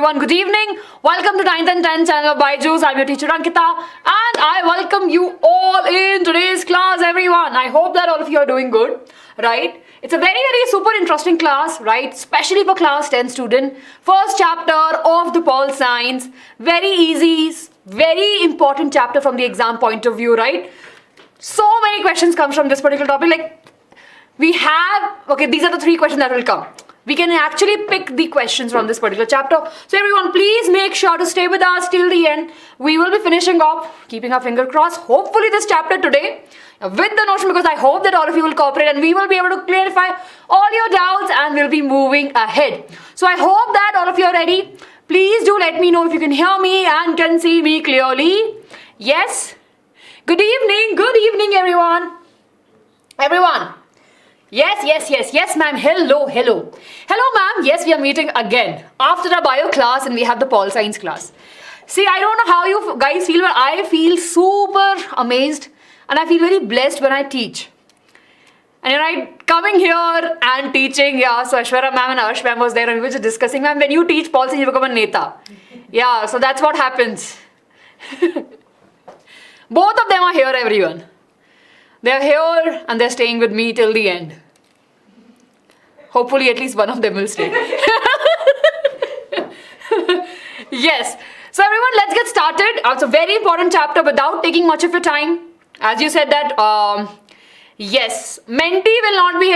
everyone. Good evening. Welcome to 9th and 10th channel of Byju's. I'm your teacher Ankita and I welcome you all in today's class, everyone. I hope that all of you are doing good, right? It's a very super interesting class, right? Especially for class 10 student. First chapter of the Pol Science. Very easy, very important chapter from the exam point of view, right? So many questions come from this particular topic. Like we have, okay, these are the 3 questions that will come. We can actually pick the questions from this particular chapter. So everyone, please make sure to stay with us till the end. We will be finishing off, keeping our finger crossed, hopefully this chapter today with the notion, because I hope that all of you will cooperate and we will be able to clarify all your doubts and we'll be moving ahead. So I hope that all of you are ready. Please do let me know if you can hear me and can see me clearly. Yes? Good evening everyone. Everyone. Yes, ma'am. Hello, ma'am. Yes, we are meeting again after our bio class and we have the Pol Science class. See, I don't know how you guys feel, but I feel super amazed and I feel very blessed when I teach. And coming here and teaching, yeah, so Ashwara ma'am and Arsh ma'am was there and we were just discussing, ma'am, when you teach Pol Science, you become a neta. Yeah, so that's what happens. Both of them are here, everyone. They're here and they're staying with me till the end. Hopefully at least one of them will stay. Yes. So everyone, let's get started. It's a very important chapter without taking much of your time. As you said that, yes, mentee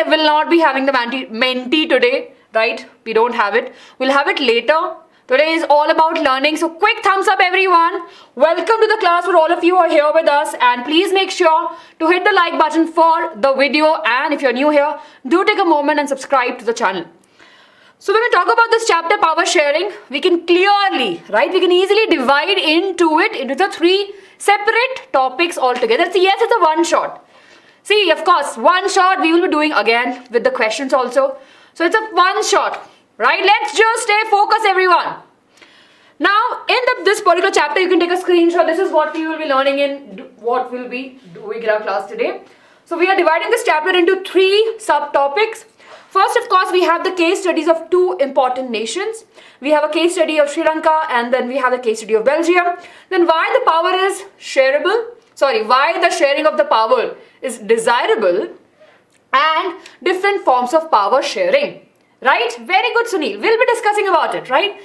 will not be having the mentee today, right? We don't have it. We'll have it later. Today is all about learning. So quick thumbs up everyone. Welcome to the class for all of you who are here with us. And please make sure to hit the like button for the video. And if you're new here, do take a moment and subscribe to the channel. So when we talk about this chapter, power sharing, we can clearly, right? We can easily divide into the 3 separate topics altogether. So yes, it's a one shot. See, of course, one shot we will be doing again with the questions also. So it's a one shot. Right, let's just stay focused everyone. Now in this particular chapter you can take a screenshot. This is what we will be learning what we'll be doing in our class today. So we are dividing this chapter into 3 subtopics. First, of course, we have the case studies of 2 important nations. We have a case study of Sri Lanka and then we have the case study of Belgium. Then why the power is why the sharing of the power is desirable and different forms of power sharing. Right? Very good, Sunil. We'll be discussing about it, right?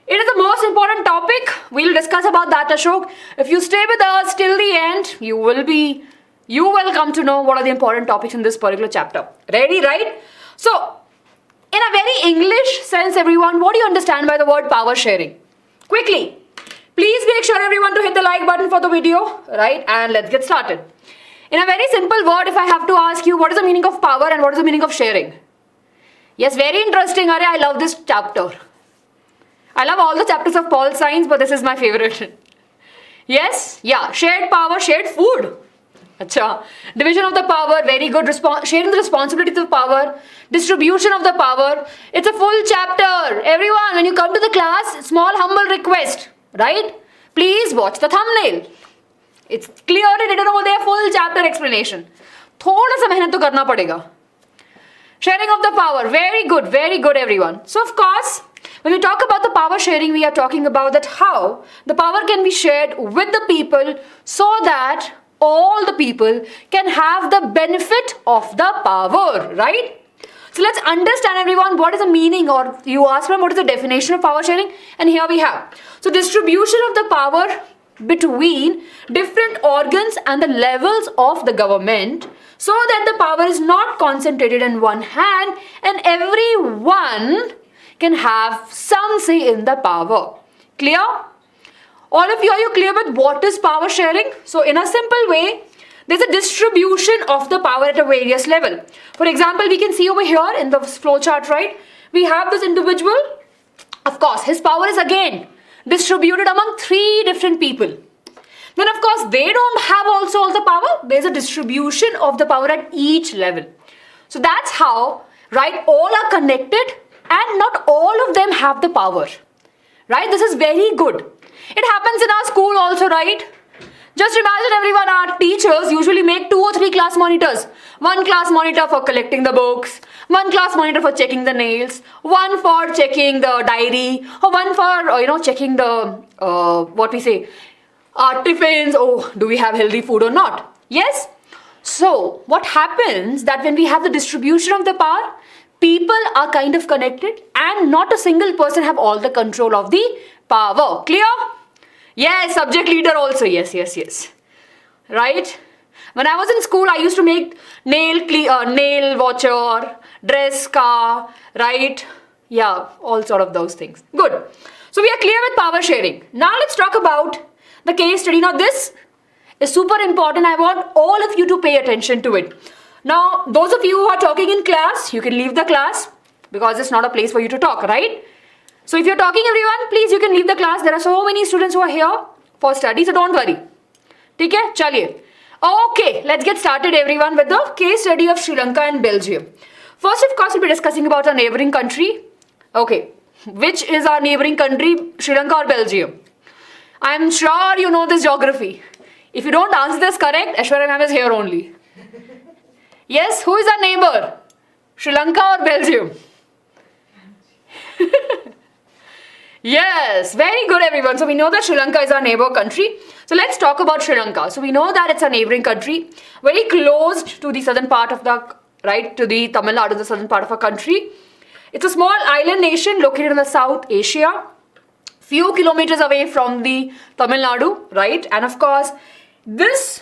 It is the most important topic. We'll discuss about that, Ashok. If you stay with us till the end, you will come to know what are the important topics in this particular chapter. Ready, right? So, in a very English sense, everyone, what do you understand by the word power sharing? Quickly, please make sure everyone to hit the like button for the video, right? And let's get started. In a very simple word, if I have to ask you, what is the meaning of power and what is the meaning of sharing? Yes, very interesting, Arya. I love this chapter. I love all the chapters of Pol Science, but this is my favorite. Yes, yeah, shared power, shared food. Acha. Division of the power, very good. Sharing the responsibilities of power, distribution of the power. It's a full chapter. Everyone, when you come to the class, small humble request, right? Please watch the thumbnail. It's clearly written over there, full chapter explanation. थोड़ा सा मेहनत तो करना पड़ेगा. Sharing of the power, very good everyone. So of course, when we talk about the power sharing, we are talking about that how the power can be shared with the people so that all the people can have the benefit of the power, right? So let's understand everyone what is the meaning, or you ask me what is the definition of power sharing, and here we have. So distribution of the power between different organs and the levels of the government so that the power is not concentrated in one hand and everyone can have some say in the power. Clear? All of you, are you clear with what is power sharing? So in a simple way, there's a distribution of the power at a various level. For example, we can see over here in the flowchart, right? We have this individual. Of course, his power is again distributed among 3 different people. Then of course they don't have also all the power. There's a distribution of the power at each level. So that's how, right, all are connected and not all of them have the power. Right? This is very good. It happens in our school also, right? Just imagine everyone, our teachers usually make 2 or 3 class monitors. One class monitor for collecting the books, one class monitor for checking the nails, one for checking the diary, or one for, checking the, what we say, our tiffins. Oh, do we have healthy food or not? Yes? So, what happens that when we have the distribution of the power, people are kind of connected and not a single person have all the control of the power. Clear? Yes, subject leader also. Yes. Right? When I was in school, I used to make nail watcher, dress car, right? Yeah, all sort of those things. Good. So we are clear with power sharing. Now let's talk about the case study. Now this is super important. I want all of you to pay attention to it. Now, those of you who are talking in class, you can leave the class because it's not a place for you to talk, right? So if you're talking, everyone, please, you can leave the class. There are so many students who are here for study, so don't worry. ठीक है? चलिए. Okay, let's get started, everyone, with the case study of Sri Lanka and Belgium. First, of course, we'll be discussing about our neighboring country. Okay, which is our neighboring country, Sri Lanka or Belgium? I'm sure you know this geography. If you don't answer this correct, Aishwarya ma'am is here only. Yes, who is our neighbor? Sri Lanka or Belgium? Yes, very good everyone. So we know that Sri Lanka is our neighbor country. So let's talk about Sri Lanka. So we know that it's a neighboring country, very close to the southern part of the, right, to the Tamil Nadu, the southern part of our country. It's a small island nation located in the South Asia, few kilometers away from the Tamil Nadu, right? And of course, this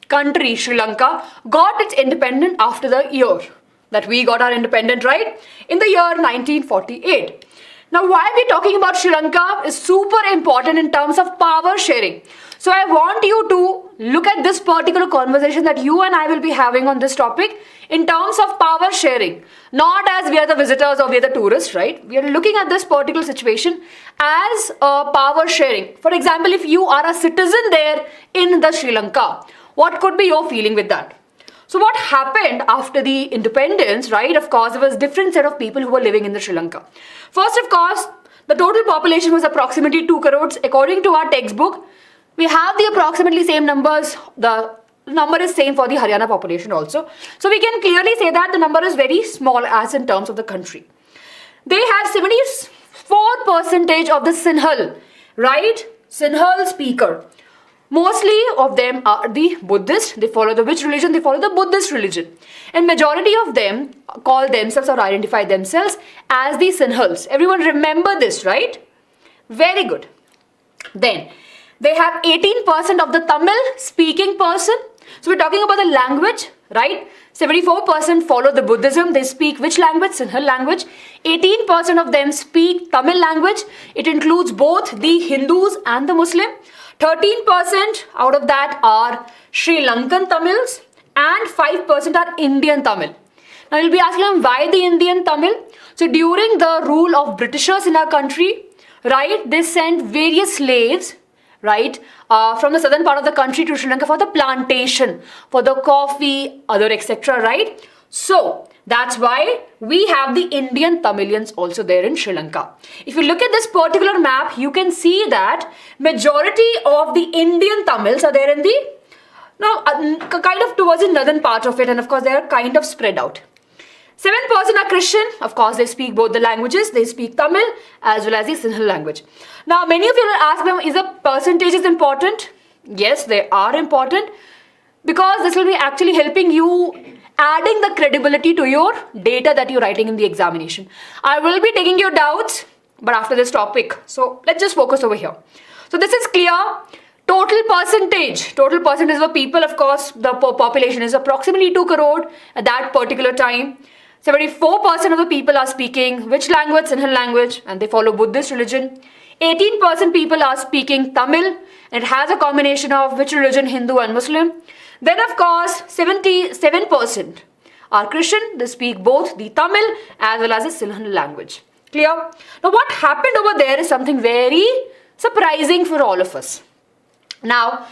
country, Sri Lanka, got its independence after the year that we got our independence, right? In the year 1948. Now, why we're talking about Sri Lanka is super important in terms of power sharing. So I want you to look at this particular conversation that you and I will be having on this topic in terms of power sharing. Not as we are the visitors or we are the tourists, right? We are looking at this particular situation as a power sharing. For example, if you are a citizen there in the Sri Lanka, what could be your feeling with that? So what happened after the independence, right? Of course, there was a different set of people who were living in the Sri Lanka. First, of course, the total population was approximately 2 crores. According to our textbook, we have the approximately same numbers. The number is same for the Haryana population also. So we can clearly say that the number is very small as in terms of the country. They have 74% of the Sinhal, right? Sinhal speaker. Mostly of them are the Buddhist. They follow the which religion? They follow the Buddhist religion. And majority of them call themselves or identify themselves as the Sinhals. Everyone remember this, right? Very good. Then they have 18% of the Tamil speaking person. So we're talking about the language, right? 74% follow the Buddhism. They speak which language? Sinhal language. 18% of them speak Tamil language. It includes both the Hindus and the Muslim. 13% out of that are Sri Lankan Tamils and 5% are Indian Tamil. Now you'll be asking them why the Indian Tamil? So during the rule of Britishers in our country, right, they sent various slaves, right, from the southern part of the country to Sri Lanka for the plantation, for the coffee, other etc., right? So that's why we have the Indian Tamilians also there in Sri Lanka. If you look at this particular map, you can see that majority of the Indian Tamils are there in the, kind of towards the northern part of it, and of course they are kind of spread out. 7% are Christian. Of course, they speak both the languages. They speak Tamil as well as the Sinhala language. Now, many of you will ask them, is the percentages important? Yes, they are important because this will be actually helping you adding the credibility to your data that you're writing in the examination. I will be taking your doubts, but after this topic. So let's just focus over here. So this is clear. Total percentage of people, of course, the population is approximately 2 crore at that particular time. 74% of the people are speaking which language? Sinhala language, and they follow Buddhist religion. 18% people are speaking Tamil, and it has a combination of which religion? Hindu and Muslim. Then of course 77% are Christian. They speak both the Tamil as well as the Sinhala language. Clear? Now what happened over there is something very surprising for all of us. Now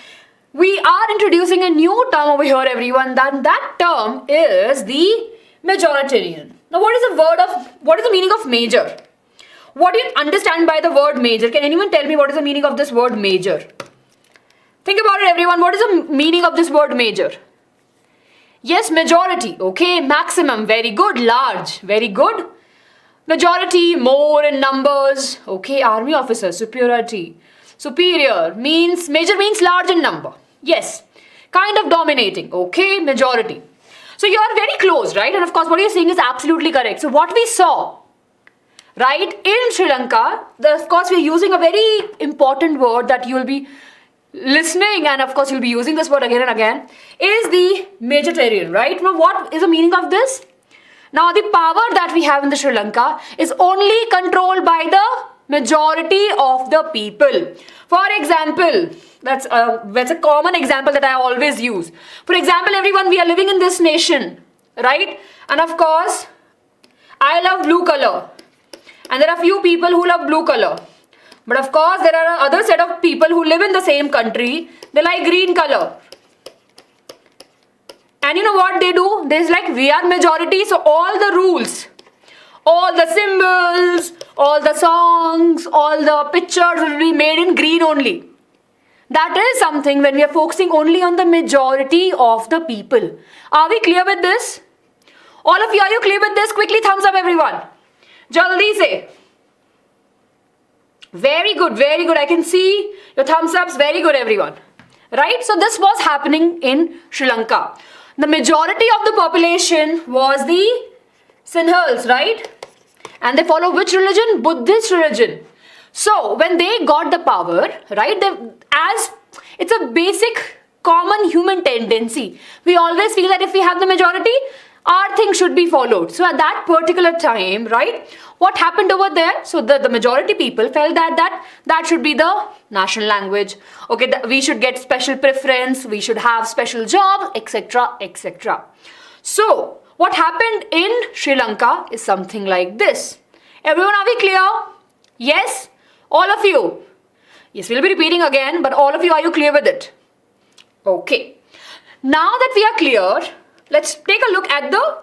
we are introducing a new term over here, everyone. That term is the majoritarian. Now what is the meaning of major? What do you understand by the word major? Can anyone tell me what is the meaning of this word major? Think about it, everyone. What is the meaning of this word major? Yes, majority. Okay, maximum. Very good. Large. Very good. Majority, more in numbers. Okay, army officer, superiority. Superior means, major means large in number. Yes, kind of dominating. Okay, majority. So you are very close, right? And of course, what you're saying is absolutely correct. So what we saw, right, in Sri Lanka, of course, we're using a very important word that you will be listening, and of course you'll be using this word again and again, is the majoritarian, right? Now what is the meaning of this? Now the power that we have in the Sri Lanka is only controlled by the majority of the people. For example, that's a common example that I always use. For example, everyone, we are living in this nation, right? And of course, I love blue color, and there are few people who love blue color. But of course, there are other set of people who live in the same country. They like green color. And you know what they do? There's like, we are majority, so all the rules, all the symbols, all the songs, all the pictures will be made in green only. That is something when we are focusing only on the majority of the people. Are we clear with this? All of you, are you clear with this? Quickly thumbs up, everyone. Jaldi say. Very good, very good. I can see your thumbs ups. Very good, everyone. Right? So this was happening in Sri Lanka. The majority of the population was the Sinhals, right? And they follow which religion? Buddhist religion. So when they got the power, right, as it's a basic common human tendency, we always feel that if we have the majority, our thing should be followed. So at that particular time, right, what happened over there? So the majority people felt that should be the national language. Okay, we should get special preference, we should have special job, etc., etc. So what happened in Sri Lanka is something like this. Everyone, are we clear? Yes? All of you? Yes, we'll be repeating again, but all of you, are you clear with it? Okay. Now that we are clear, let's take a look at the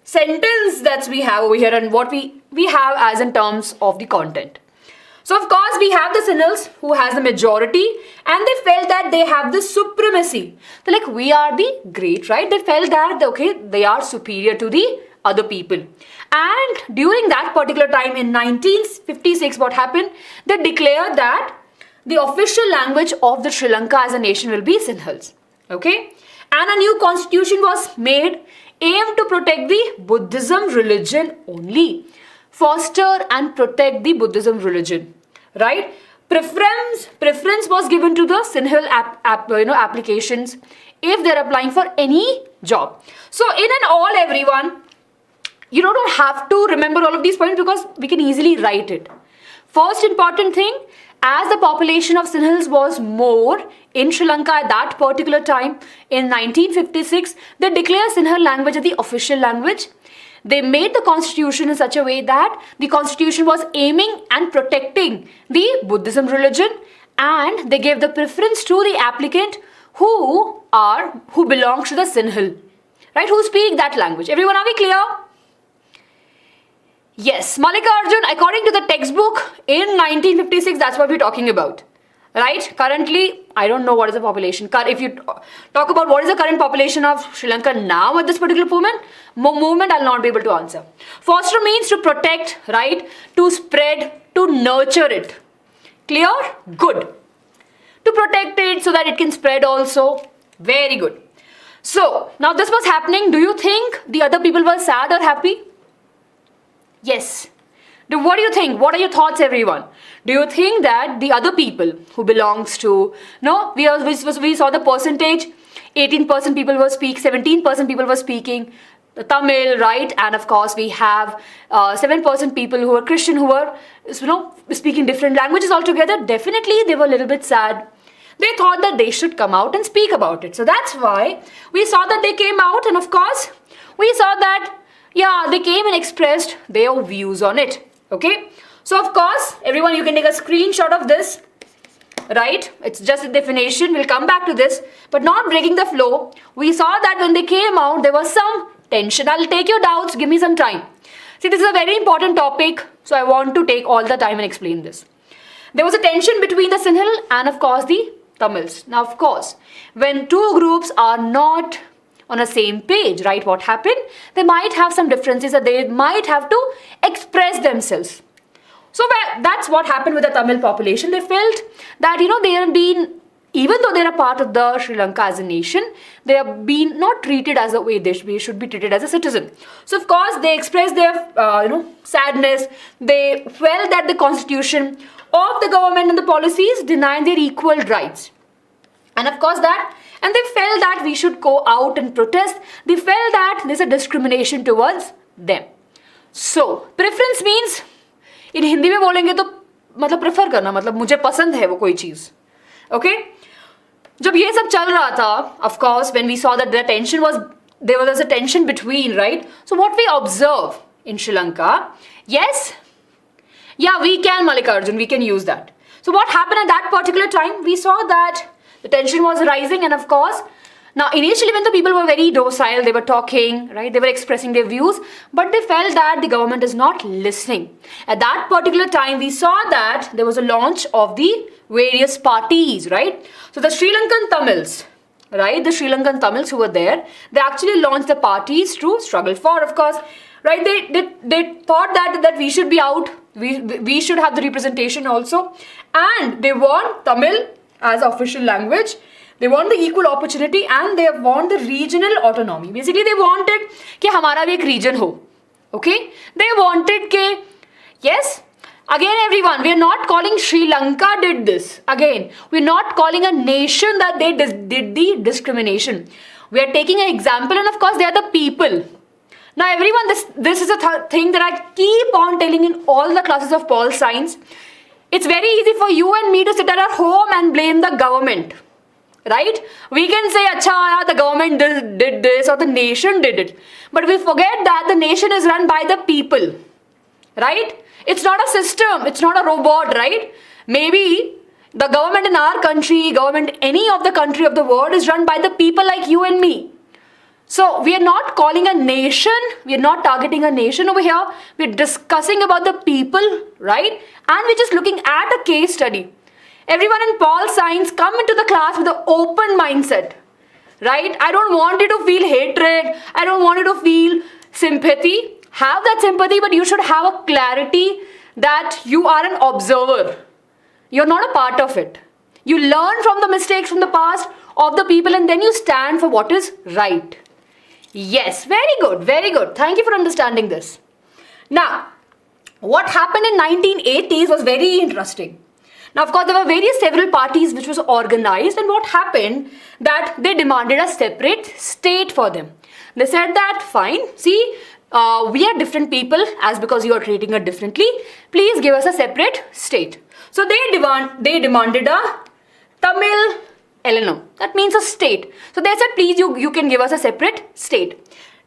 sentence that we have over here and what we have as in terms of the content. So of course we have the Sinhals who has the majority, and they felt that they have the supremacy. They're like, we are the great, right? They felt that, okay, they are superior to the other people. And during that particular time in 1956, what happened? They declared that the official language of the Sri Lanka as a nation will be Sinhals. Okay? And a new constitution was made aimed to protect the Buddhism religion only. Foster and protect the Buddhism religion. Right? Preference was given to the Sinhal applications if they're applying for any job. So in and all, everyone, you don't have to remember all of these points because we can easily write it. First important thing, as the population of Sinhals was more in Sri Lanka at that particular time, in 1956, they declared Sinhal language as the official language. They made the constitution in such a way that the constitution was aiming and protecting the Buddhism religion, and they gave the preference to the applicant who belongs to the Sinhal, right? Who speak that language. Everyone, are we clear? Yes, Malika Arjun, according to the textbook in 1956, that's what we're talking about. Right? Currently, I don't know what is the population. If you talk about what is the current population of Sri Lanka now at this particular movement, I'll not be able to answer. Foster means to protect, right? To spread, to nurture it. Clear? Good. To protect it so that it can spread also. Very good. So, now this was happening. Do you think the other people were sad or happy? Yes. What do you think? What are your thoughts, everyone? Do you think that the other people who belongs to, no, we saw the percentage, 18% people were speaking, 17% people were speaking the Tamil, right? And of course we have 7% people who are Christian who were, speaking different languages altogether. Definitely they were a little bit sad. They thought that they should come out and speak about it. So that's why we saw that they came out, and of course we saw that, yeah, they came and expressed their views on it. Okay, so of course, everyone, you can take a screenshot of this, right? It's just a definition. We'll come back to this, but not breaking the flow. We saw that when they came out, there was some tension. I'll take your doubts. Give me some time. See, this is a very important topic, so I want to take all the time and explain this. There was a tension between the Sinhal and, of course, the Tamils. Now, of course, when two groups are not on the same page, right, what happened? They might have some differences that they might have to express themselves. So that's what happened with the Tamil population. They felt that, they have been, even though they are part of the Sri Lanka as a nation, they have been not treated as the way they should be treated as a citizen. So of course they expressed their sadness. They felt that the constitution of the government and the policies denied their equal rights. And of course and they felt that we should go out and protest. They felt that there's a discrimination towards them. So preference means, in Hindi में बोलेंगे तो मतलब prefer करना, मतलब मुझे पसंद है वो कोई चीज. ओके, जब ये सब चल रहा था, of course when we saw that there was a tension between, right? So what we observe in Sri Lanka, yes, yeah, we can, Mallikarjun, we can use that. So what happened at that particular time? We saw that the tension was rising, and of course, now initially when the people were very docile, they were talking, right? They were expressing their views, but they felt that the government is not listening. At that particular time, we saw that there was a launch of the various parties, right? So the Sri Lankan Tamils, right? The Sri Lankan Tamils who were there, they actually launched the parties to struggle for, of course, right? They thought that we should be out, we should have the representation also, and they want Tamil as official language. They want the equal opportunity and they want the regional autonomy. Basically, they wanted कि हमारा भी एक region हो. Okay? They wanted कि, yes, again everyone, we are not calling Sri Lanka did this. Again, we are not calling a nation that they did the discrimination. We are taking an example, and of course they are the people. Now everyone, this is a thing that I keep on telling in all the classes of Pol Science. It's very easy for you and me to sit at our home and blame the government. Right? We can say, acha, the government did this or the nation did it. But we forget that the nation is run by the people. Right? It's not a system. It's not a robot, right? Maybe the government in our country, government any of the country of the world is run by the people like you and me. So we are not calling a nation. We are not targeting a nation over here. We're discussing about the people, right? And we're just looking at a case study. Everyone in Pol Science, come into the class with an open mindset, right? I don't want you to feel hatred. I don't want you to feel sympathy. Have that sympathy, but you should have a clarity that you are an observer. You're not a part of it. You learn from the mistakes from the past of the people, and then you stand for what is right. Yes, very good, very good. Thank you for understanding this. Now, what happened in 1980s was very interesting. Now, of course, there were several parties which was organized, and what happened that they demanded a separate state for them. They said that, fine, see, we are different people as because you are treating it differently. Please give us a separate state. So they demanded a Tamil LNO. That means a state. So they said, please, you can give us a separate state.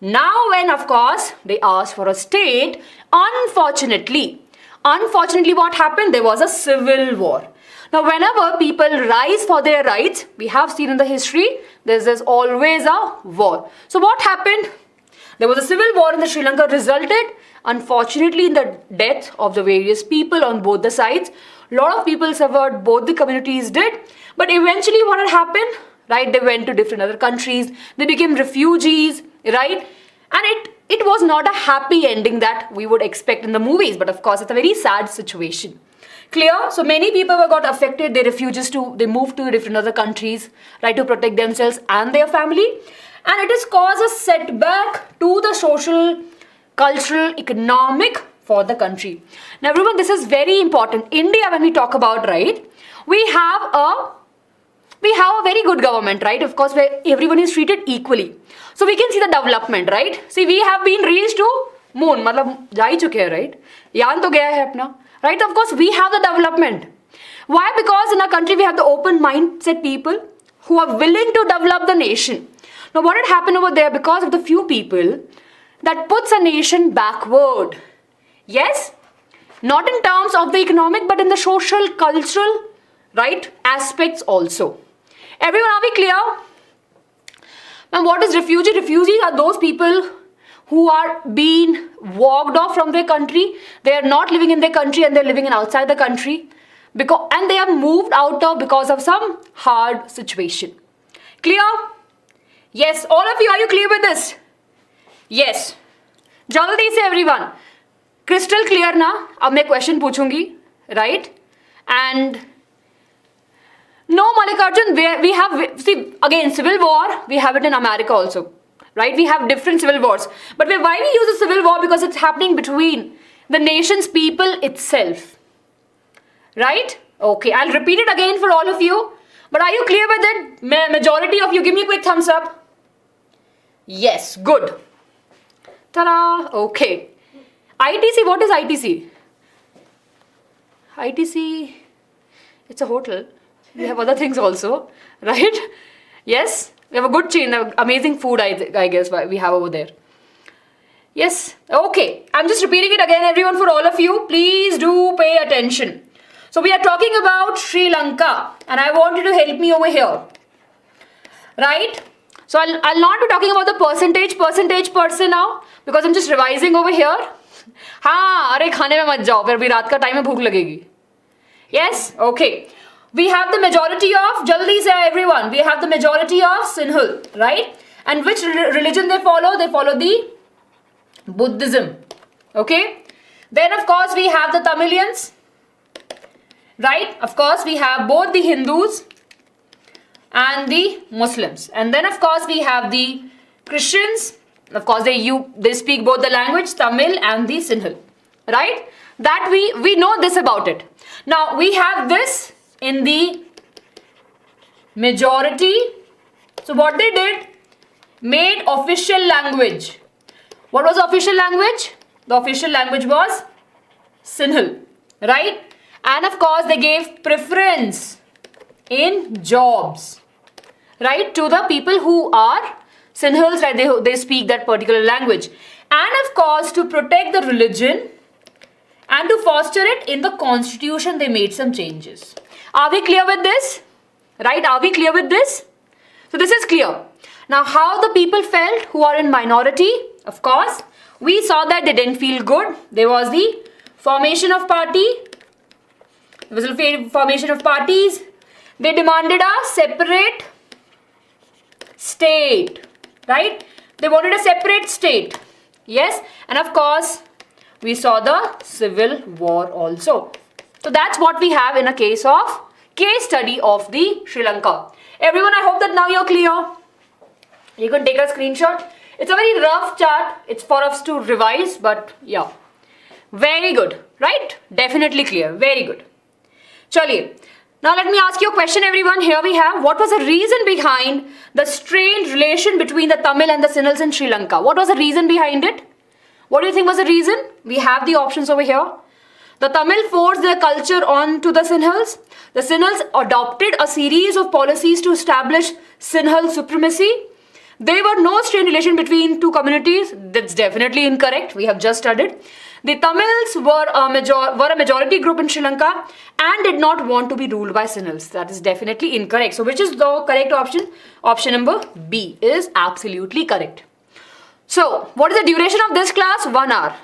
Now, when, of course, they asked for a state, unfortunately, what happened? There was a civil war. Now, whenever people rise for their rights, we have seen in the history, there's always a war. So what happened? There was a civil war in the Sri Lanka, resulted, unfortunately, in the death of the various people on both the sides. A lot of people suffered, both the communities did. But eventually what had happened? Right, they went to different other countries. They became refugees, right? And it was not a happy ending that we would expect in the movies. But of course, it's a very sad situation. Clear? So many people got affected. They moved to different other countries, right, to protect themselves and their family. And it has caused a setback to the social, cultural, economic for the country. Now everyone, this is very important. India, when we talk about, right, we have a very good government, right? Of course, where everyone is treated equally. So we can see the development, right? See, we have been reached to moon, मतलब जा ही चुके हैं, right? यान तो गया है अपना, right? Of course, we have the development. Why? Because in our country, we have the open mindset people who are willing to develop the nation. Now, what had happened over there? Because of the few people that puts a nation backward. Yes, not in terms of the economic, but in the social, cultural, right, aspects also. Everyone, are we clear? Now, what is refugee? Refugees are those people who are being walked off from their country. They are not living in their country and they're living in outside the country. and they have moved out of because of some hard situation. Clear? Yes, all of you, are you clear with this? Yes. Jaldi se everyone. Crystal clear na? अब मैं question पूछूंगी, right? And no, Mallikarjun, we have, see, again, civil war, we have it in America also, right? We have different civil wars. But why we use a civil war? Because it's happening between the nation's people itself, right? Okay, I'll repeat it again for all of you. But are you clear with it? Majority of you, give me a quick thumbs up. Yes, good. Ta-da! Okay. ITC, what is ITC? ITC, it's a hotel. We have other things also, right? Yes, we have a good chain, amazing food, I guess, we have over there. Yes, okay. I'm just repeating it again, everyone, for all of you. Please do pay attention. So we are talking about Sri Lanka, and I want you to help me over here, right? So I'll not be talking about the percentage per se now, because I'm just revising over here. हाँ, अरे खाने में मत जाओ, फिर भी रात का टाइम में भूख लगेगी. Yes, okay. We have the majority of, jaldi say everyone, we have the majority of Sinhal, right? And which religion they follow? They follow the Buddhism, okay? Then of course we have the Tamilians, right? Of course we have both the Hindus and the Muslims. And then of course we have the Christians. Of course they speak both the language, Tamil and the Sinhal, right? That we know this about it. Now we have this in the majority. So what they did, made official language. What was the official language? The official language was Sinhal, right? And of course they gave preference in jobs, right, to the people who are Sinhals, right? They speak that particular language. And of course, to protect the religion and to foster it in the constitution, they made some changes. Are we clear with this? Right? Are we clear with this? So this is clear. Now how the people felt who are in minority? Of course, we saw that they didn't feel good. There was the formation of party. There was a formation of parties. They demanded a separate state, right? They wanted a separate state. Yes, and of course, we saw the civil war also. So that's what we have in a case study of the Sri Lanka. Everyone, I hope that now you're clear. You can take a screenshot. It's a very rough chart. It's for us to revise, but yeah. Very good, right? Definitely clear. Very good. Chaliye. Now let me ask you a question, everyone. Here we have, what was the reason behind the strained relation between the Tamil and the Sinhals in Sri Lanka? What was the reason behind it? What do you think was the reason? We have the options over here. The Tamil forced their culture on to the Sinhals. The Sinhals adopted a series of policies to establish Sinhal supremacy. There were no strained relation between two communities. That's definitely incorrect. We have just studied. The Tamils were a majority group in Sri Lanka and did not want to be ruled by Sinhals. That is definitely incorrect. So which is the correct option? Option number B is absolutely correct. So what is the duration of this class? 1 hour.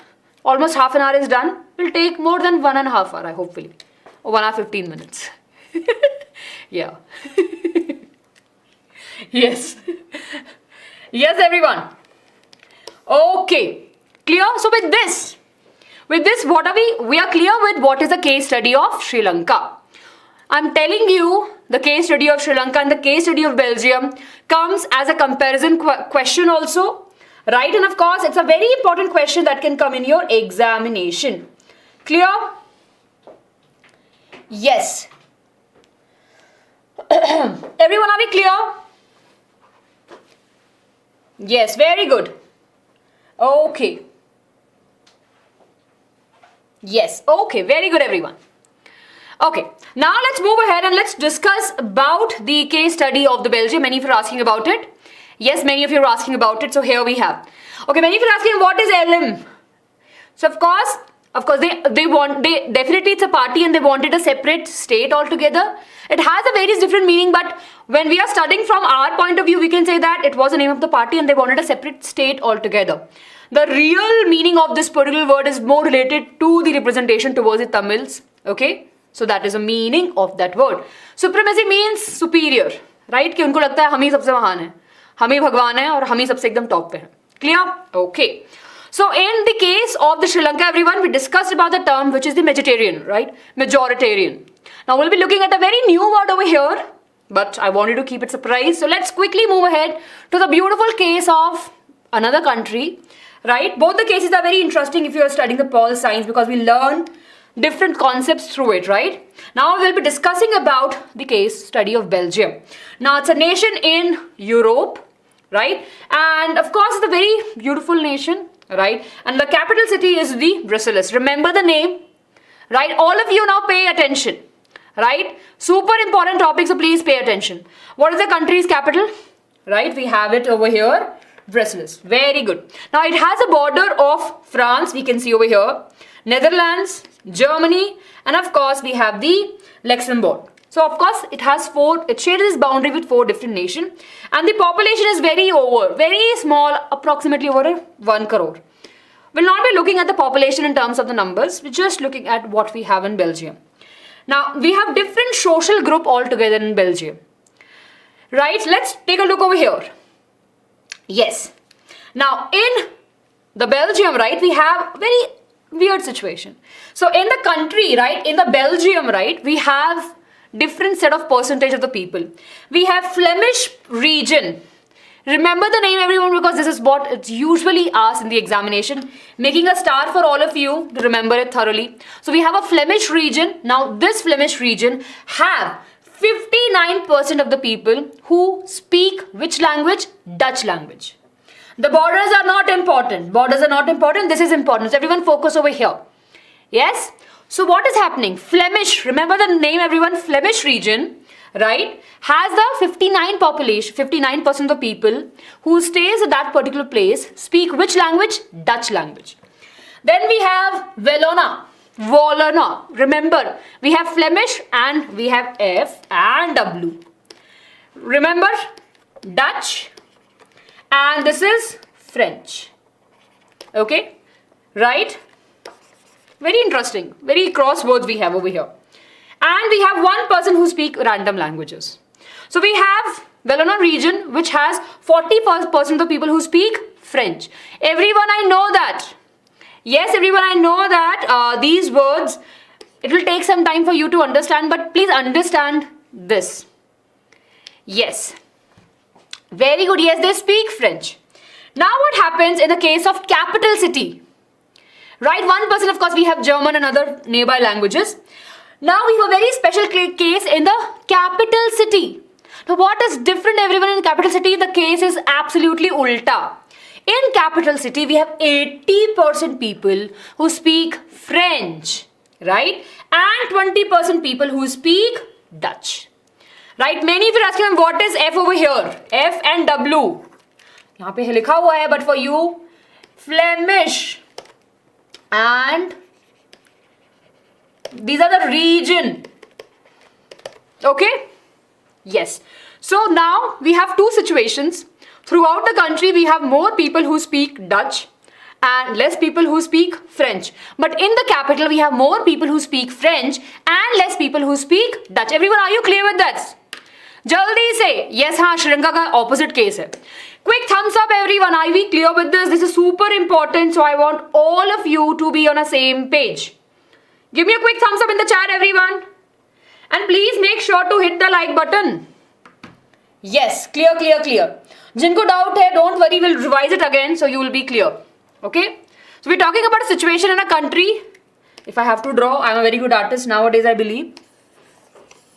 Almost half an hour is done. It will take more than 1.5 hours, hopefully. Or 1 hour 15 minutes. Yeah. Yes. Yes, everyone. Okay. Clear? So with this, what are we are clear with what is the case study of Sri Lanka. I'm telling you the case study of Sri Lanka and the case study of Belgium comes as a comparison question also. Right? And of course, it's a very important question that can come in your examination. Clear? Yes. Everyone, are we clear? Yes, very good. Okay. Yes, okay, very good, everyone. Okay, now let's move ahead and let's discuss about the case study of the Belgium. Many of you are asking about it. Yes, many of you are asking about it. So here we have. Okay, many of you are asking what is LM. So of course, they definitely it's a party and they wanted a separate state altogether. It has a various different meaning, but when we are studying from our point of view, we can say that it was the name of the party and they wanted a separate state altogether. The real meaning of this particular word is more related to the representation towards the Tamils. Okay, So that is the meaning of that word. Supremacy means superior, right? कि उनको लगता है हम ही सबसे महान है, हम ही भगवान है और हम ही सबसे एकदम टॉप पे है. Clear? Okay. So in the case of the Sri Lanka, everyone, we discussed about the term which is the Majoritarian, right? Majoritarian. Now we'll be looking at a very new word over here, but I wanted to keep it surprise. So let's quickly move ahead to the beautiful case of another country, right? Both the cases are very interesting if you are studying the pol science because we learn different concepts through it, right? Now we'll be discussing about the case study of Belgium. Now it's a nation in Europe, right? And of course it's a very beautiful nation, right? And the capital city is the Brussels. Remember the name, right? All of you now pay attention, right? Super important topic, so please pay attention. What is the country's capital? Right, we have it over here, Brussels. Very good. Now it has a border of France, we can see over here, Netherlands, Germany, and of course we have the Luxembourg. So of course it shares its boundary with 4 different nations, and the population is very small, approximately over 1 crore. We'll not be looking at the population in terms of the numbers, we're just looking at what we have in Belgium. Now we have different social group altogether in Belgium. Right, let's take a look over here. Yes. Now in the Belgium, right, we have very weird situation. So in the country, right, in the Belgium, right, we have different set of percentage of the people. We have Flemish region. Remember the name, everyone, because this is what it's usually asked in the examination, making a star for all of you to remember it thoroughly. So we have a Flemish region. Now this Flemish region have 59% of the people who speak which language? Dutch language. The borders are not important. Borders are not important. This is important. So everyone focus over here. Yes? So what is happening? Flemish, remember the name, everyone, Flemish region, right, has the 59% of the people who stays at that particular place speak which language? Dutch language. Then we have Wallona. Remember, we have Flemish and we have F and W. Remember, Dutch and this is French. Okay, right? Very interesting. Very cross words we have over here. And we have one person who speaks random languages. So we have Wallona region which has 40% of the people who speak French. Everyone, I know that. Yes, everyone, I know that these words, it will take some time for you to understand, but please understand this. Yes. Very good. Yes, they speak French. Now what happens in the case of capital city? Right, 1%, of course, we have German and other nearby languages. Now we have a very special case in the capital city. Now what is different, everyone, in the capital city? The case is absolutely ulta. In capital city, we have 80% people who speak French, right? And 20% people who speak Dutch, right? Many of you are asking, what is F over here? F and W. यहाँ पे लिखा हुआ है, but for you, Flemish. And these are the region. Okay? Yes. So now we have 2 situations. Throughout the country, we have more people who speak Dutch and less people who speak French. But in the capital, we have more people who speak French and less people who speak Dutch. Everyone, are you clear with that? Jaldi say, yes, हाँ, Sri Lanka का opposite case है. Quick thumbs up, everyone. Are we clear with this? This is super important. So I want all of you to be on a same page. Give me a quick thumbs up in the chat, everyone. And please make sure to hit the like button. Yes, clear, clear, clear. Jinko doubt hai, don't worry, we'll revise it again so you will be clear. Okay? So we're talking about a situation in a country. If I have to draw, I'm a very good artist nowadays, I believe.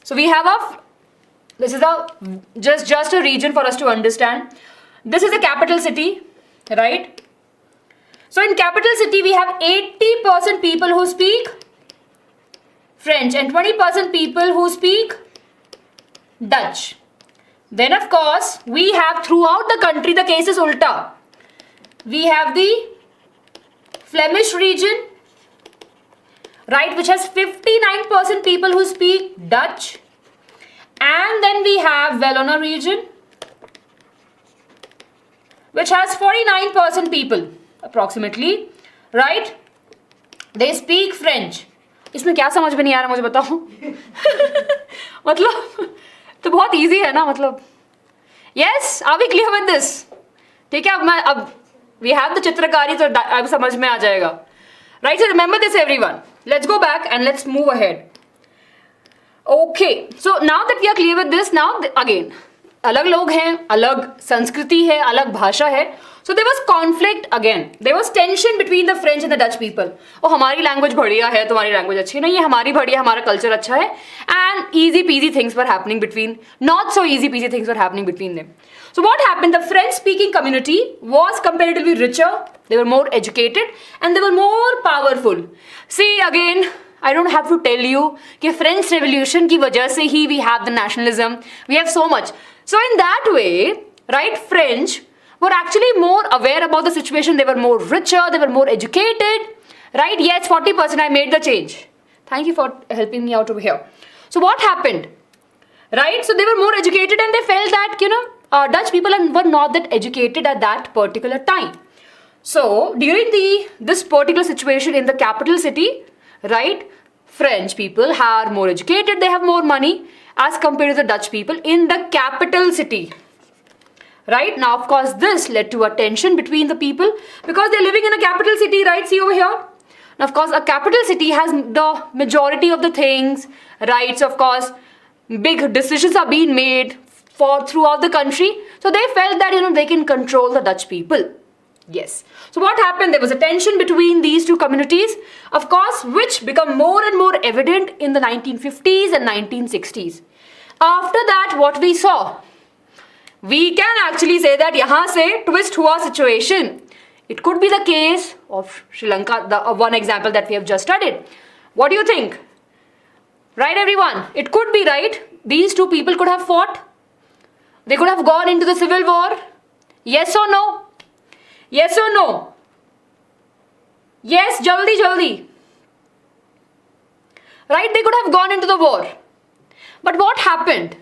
So we have this is just a region for us to understand. This is a capital city, right? So in capital city, we have 80% people who speak French and 20% people who speak Dutch. Then of course, we have throughout the country, the case is ulta. We have the Flemish region, right, which has 59% people who speak Dutch. And then we have Wallona region, which has 49% people, approximately, right? They speak French. इसमें क्या समझ में नहीं आ रहा मुझे बताओ? मतलब तो बहुत इजी है ना, मतलब yes, are we clear with this? ठीक है, अब वी हैव द चित्रकारी, तो अब समझ में आ जाएगा, right? So remember this everyone, let's go back and let's move ahead. Okay, so now that we are clear with this, now again अलग लोग हैं, अलग संस्कृति है, अलग भाषा है. So there was conflict again, there was tension between the French and the Dutch people. ओ हमारी लैंग्वेज बढ़िया है, तुम्हारी लैंग्वेज अच्छी नहीं है, हमारी बढ़िया, हमारा कल्चर अच्छा है. And easy peasy things were happening between, not so easy peasy things were happening between them. So what happened, the French speaking community was comparatively richer, they were more educated and they were more powerful. See again, I don't have to tell you कि French Revolution की वजह से ही we have the nationalism, we have so much. So in that way, right, French were actually more aware about the situation, they were more richer, they were more educated, right? Yes, 40% I made the change. Thank you for helping me out over here. So what happened, right? So they were more educated and they felt that, Dutch people were not that educated at that particular time. So during this particular situation in the capital city, right, French people are more educated, they have more money as compared to the Dutch people in the capital city. Right, now of course this led to a tension between the people because they're living in a capital city, right? See over here. Now of course a capital city has the majority of the things, right? So of course big decisions are being made for throughout the country. So they felt that they can control the Dutch people. Yes. So what happened? There was a tension between these two communities, of course, which become more and more evident in the 1950s and 1960s. After that, what we saw, we can actually say that यहाँ से twist हुआ situation. It could be the case of Sri Lanka, the one example that we have just studied. What do you think? Right, everyone? It could be, right? These two people could have fought. They could have gone into the civil war. Yes or no? Yes or no? Yes, jaldi jaldi. Right? They could have gone into the war. But what happened?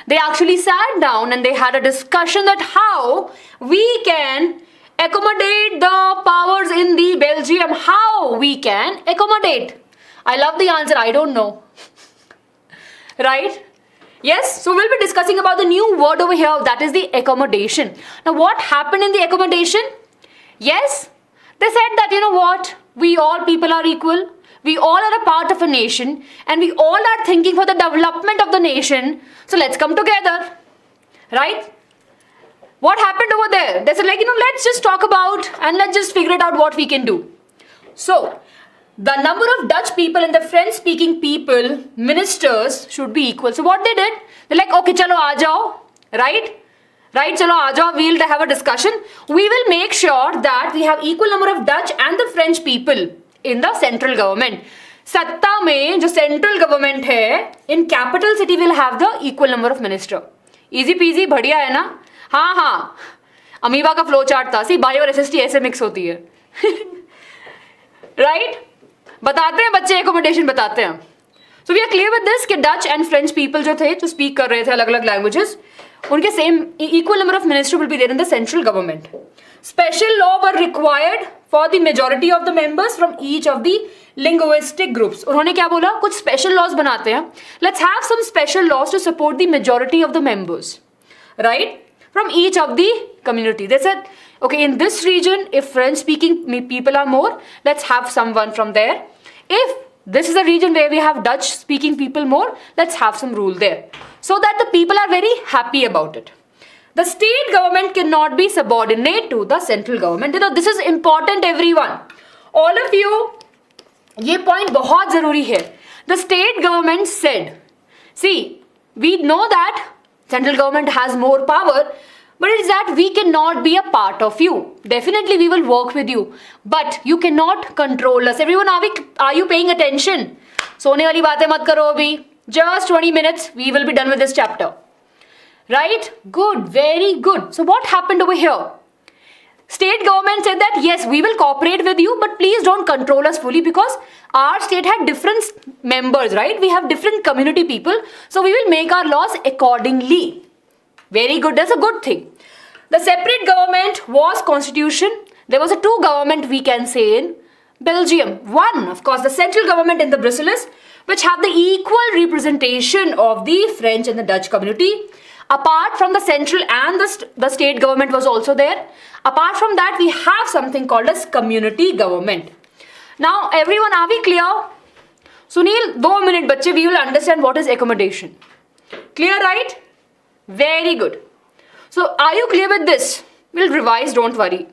They actually sat down and they had a discussion that how we can accommodate the powers in the Belgium. How we can accommodate. I love the answer. I don't know. Right? Yes, so we'll be discussing about the new word over here, that is the accommodation. Now what happened in the accommodation? Yes, they said that what, we all people are equal, we all are a part of a nation and we all are thinking for the development of the nation, so let's come together, right? What happened over there? They said let's just talk about and let's just figure it out what we can do. So the number of Dutch people and the French speaking people, ministers, should be equal. So what they did, they're like, okay, chalo aa jao, right? Right, chalo aa jao, we'll have a discussion. We will make sure that we have equal number of Dutch and the French people in the central government. सत्ता में जो central government है, in capital city will have the equal number of minister. Easy peasy, बढ़िया है ना? हाँ, amoeba का flow chart था, सी बायो और SST ऐसे mix होती है. Right? बताते हैं बच्चे, accommodation बताते हैं. So we are clear with this कि Dutch and French people जो थे, जो speak कर रहे थे अलग अलग languages, उनके same equal number of ministers will be there in the central government. Special law were required for the majority of the members from each of the linguistic groups. उन्होंने क्या बोला? कुछ special laws बनाते हैं. Let's have some special laws to support the majority of the members, right? From each of the community. They said, okay, in this region, if French-speaking people are more, let's have someone from there. If this is a region where we have Dutch-speaking people more, let's have some rule there. So that the people are very happy about it. The state government cannot be subordinate to the central government. This is important, everyone. All of you, ये point बहुत ज़रूरी है. The state government said, see, we know that central government has more power, but it is that we cannot be a part of you. Definitely we will work with you, but you cannot control us. Everyone, are you paying attention? सोने वाली बातें मत करो अभी. Just 20 minutes, we will be done with this chapter. Right? Good, very good. So what happened over here? State government said that yes, we will cooperate with you, but please don't control us fully because our state had different members, right? We have different community people, so we will make our laws accordingly. Very good, that's a good thing. The separate government was constitution. There was a two government we can say in Belgium. One, of course, the central government in the Brussels, which have the equal representation of the French and the Dutch community. Apart from the central and the state government was also there. Apart from that, we have something called as community government. Now, everyone, are we clear? Sunil, 2 minutes, bache, we will understand what is accommodation. Clear, right? Very good. So, are you clear with this? We'll revise, don't worry.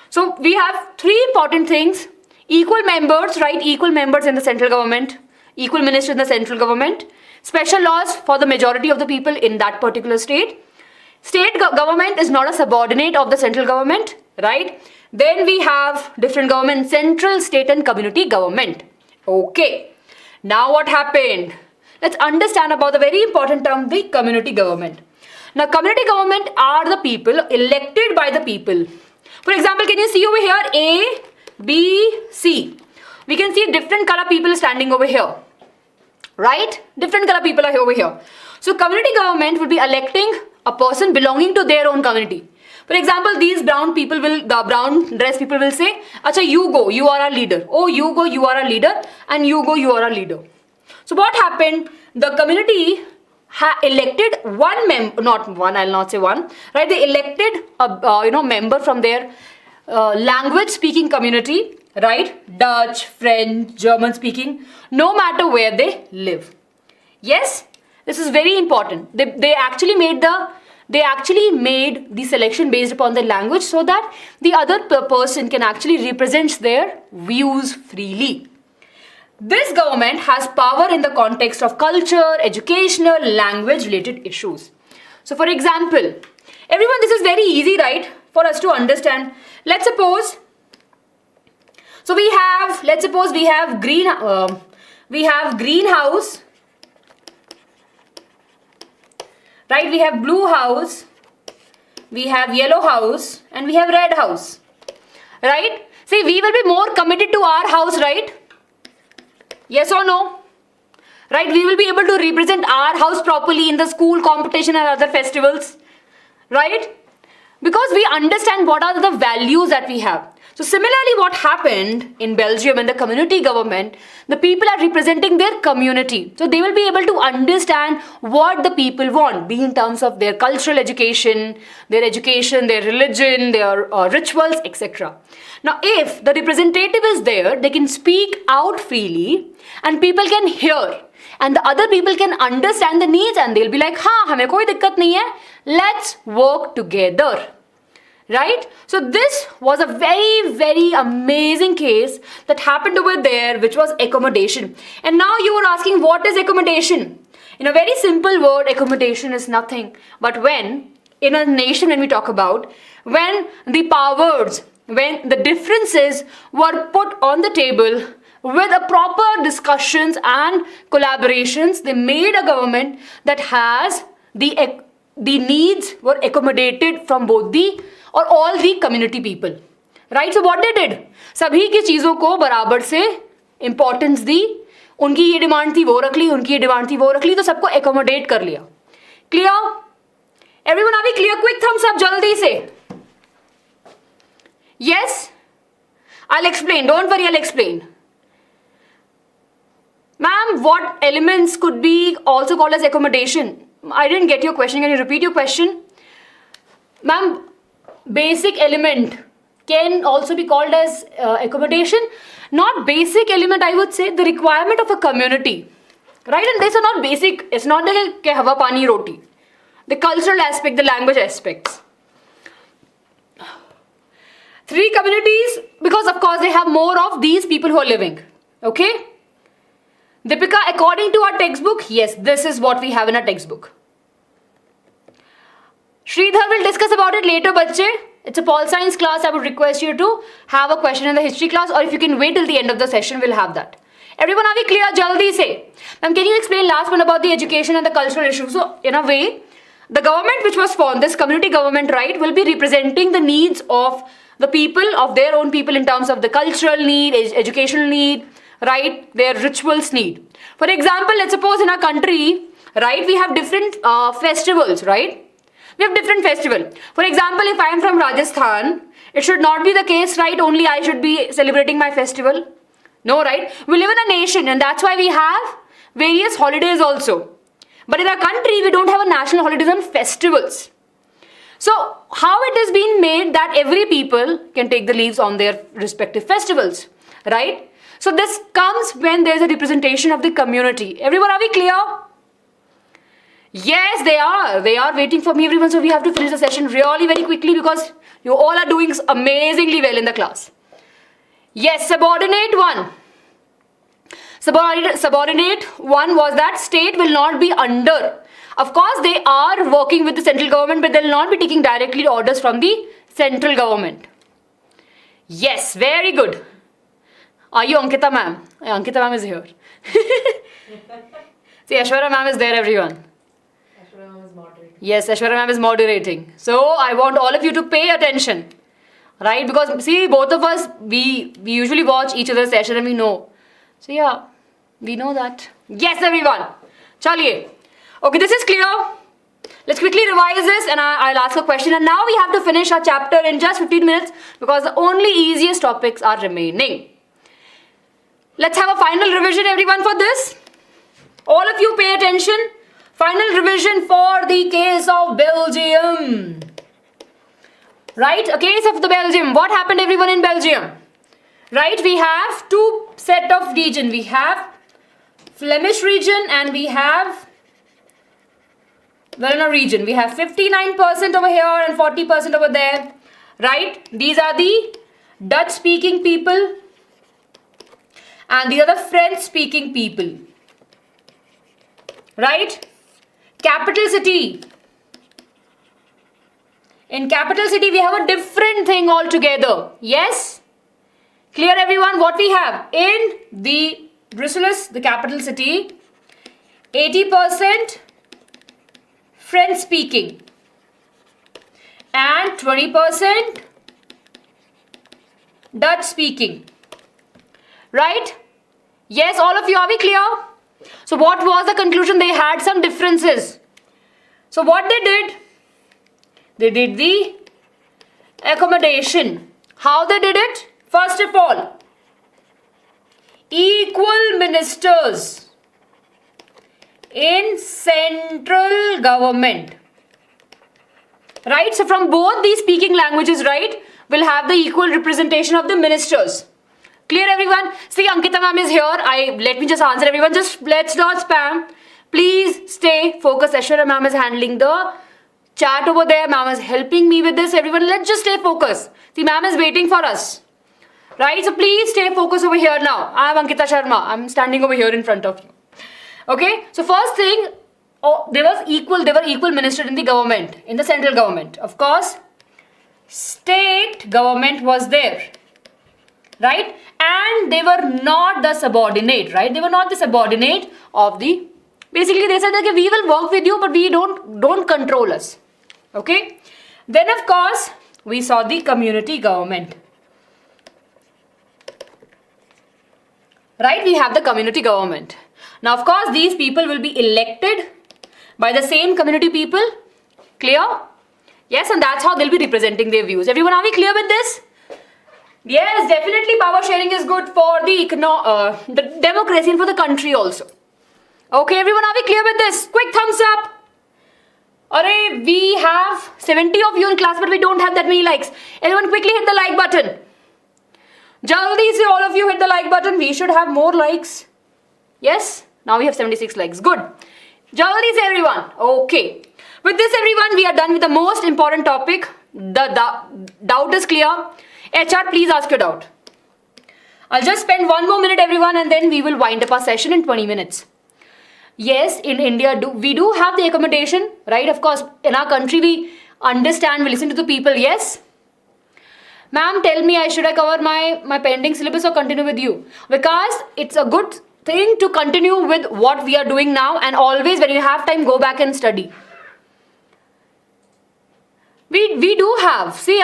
So, we have 3 important things. Equal members, right? Equal members in the central government. Equal ministers in the central government. Special laws for the majority of the people in that particular state. State government is not a subordinate of the central government, right? Then we have different government, central, state and community government. Okay. Now what happened? Let's understand about the very important term, the community government. Now community government are the people elected by the people. For example, can you see over here A, B, C? We can see different color people standing over here. Right? Different color people are over here. So community government will be electing a person belonging to their own community. For example, these brown people will, the brown dress people will say, Acha, you go, you are our leader. Oh, you go, you are our leader. And you go, you are our leader. So what happened? The community elected one member, not one, I'll not say one, right? They elected a member from their language speaking community, right? Dutch, French, German speaking, no matter where they live. Yes, this is very important. They actually made the selection based upon the language so that the other person can actually represent their views freely. This government has power in the context of culture, educational, language related issues. So for example, everyone, this is very easy, right, for us to understand. Let's suppose, so let's suppose we have greenhouse, right? We have blue house, we have yellow house, and we have red house, right? See, we will be more committed to our house, right? Yes or no? Right? We will be able to represent our house properly in the school competition and other festivals, right? Because we understand what are the values that we have. So similarly, what happened in Belgium in the community government, the people are representing their community. So they will be able to understand what the people want, be in terms of their cultural education, their religion, their rituals, etc. Now, if the representative is there, they can speak out freely and people can hear. And the other people can understand the needs and they'll be like, हाँ, हमें कोई दिक्कत नहीं है. Let's work together. Right? So this was a very, very amazing case that happened over there, which was accommodation. And now you are asking, what is accommodation? In a very simple word, accommodation is nothing. But when, in a nation, when we talk about, when the powers, when the differences were put on the table with a proper discussions and collaborations, they made a government that has the needs were accommodated from both the or all the community people, right? So what they did, सभी की चीजों को बराबर से importance दी, उनकी ये demand थी वो रख ली, उनकी ये डिमांड थी वो रख ली, तो सबको accommodate कर लिया. Clear? Everyone, are we clear? Quick thumbs up जल्दी से. Yes? I'll explain. Don't worry, I'll explain. Ma'am, what elements could be also called as accommodation? I didn't get your question. Can you repeat your question? Ma'am, basic element can also be called as accommodation. Not basic element, I would say, the requirement of a community. Right? And these are not basic. It's not like hawa pani roti. The cultural aspect, the language aspects. 3 communities, because of course they have more of these people who are living. Okay? Deepika, according to our textbook, yes, this is what we have in our textbook. Sridhar will discuss about it later, bache. It's a Pol Science class. I would request you to have a question in the history class, or if you can wait till the end of the session, we'll have that. Everyone, are we clear? Jaldi say. Ma'am, can you explain last one about the education and the cultural issues? So, in a way, the government which was formed, this community government, right, will be representing the needs of the people, of their own people in terms of the cultural need, educational need, right, their rituals need. For example, let's suppose in our country, right, we have different festivals, right? We have different festivals. For example, if I am from Rajasthan It should not be the case, right? Only I should be celebrating my festival. No, right? We live in a nation and that's why we have various holidays also. But in our country, we don't have a national holidays and festivals. So, how it has been made that every people can take the leaves on their respective festivals, right? So, this comes when there is a representation of the community. Everyone, are we clear? Yes, they are. They are waiting for me, everyone. So, we have to finish the session really very quickly because you all are doing amazingly well in the class. Yes, subordinate one. Subordinate one was that state will not be under. Of course, they are working with the central government, but they will not be taking directly orders from the central government. Yes, very good. Are you Ankita ma'am? Ankita ma'am is here. See, Ashwara ma'am is there, everyone. Ashwara ma'am is moderating. Yes, Ashwara ma'am is moderating. So, I want all of you to pay attention. Right? Because, see, both of us, we usually watch each other's session and we know. So, yeah, we know that. Yes, everyone. Chaliye. Okay, this is clear. Let's quickly revise this and I'll ask a question. And now we have to finish our chapter in just 15 minutes because the only easiest topics are remaining. Let's have a final revision, everyone, for this. All of you pay attention. Final revision for the case of Belgium. Right? A case of the Belgium. What happened, everyone, in Belgium? Right? We have two set of region. We have Flemish region and we have Wallona region. We have 59% over here and 40% over there. Right? These are the Dutch speaking people and these are the French speaking people. Right? Capital city. In capital city, we have a different thing altogether. Yes? Clear, everyone? What we have? In the Brussels, the capital city, 80% French speaking and 20% Dutch speaking. Right? Yes, all of you, are we clear? So what was the conclusion? They had some differences. So what they did? They did the accommodation. How they did it? First of all, equal ministers in central government. Right? So from both these speaking languages, right, will have the equal representation of the ministers. Clear, everyone? See, Ankita ma'am is here. Let me just answer everyone. Just let's not spam. Please stay focused. Ashwara ma'am is handling the chat over there. Ma'am is helping me with this. Everyone, let's just stay focused. See, ma'am is waiting for us. Right? So please stay focused over here now. I am Ankita Sharma. I'm standing over here in front of you. Okay? So first thing, they were equal minister in the government, in the central government. Of course, state government was there. Right? And they were not the subordinate, right? They were not the subordinate of the... Basically, they said that okay, we will work with you, but we don't control us. Okay? Then, of course, we saw the community government. Right? We have the community government. Now, of course, these people will be elected by the same community people. Clear? Yes, and that's how they'll be representing their views. Everyone, are we clear with this? Yes, definitely power sharing is good for the democracy and for the country also. Okay, everyone, are we clear with this? Quick thumbs up. Alright, we have 70 of you in class, but we don't have that many likes. Everyone, quickly hit the like button. Jaldi se all of you hit the like button. We should have more likes. Yes, now we have 76 likes. Good. Jaldi se everyone. Okay. With this, everyone, we are done with the most important topic. The doubt is clear. HR, please ask your doubt. I'll just spend one more minute, everyone, and then we will wind up our session in 20 minutes. Yes, in India, we do have the accommodation, right? Of course, in our country, we understand, we listen to the people, yes? Ma'am, tell me, should I cover my pending syllabus or continue with you? Because it's a good thing to continue with what we are doing now, and always when you have time, go back and study. We do have, see,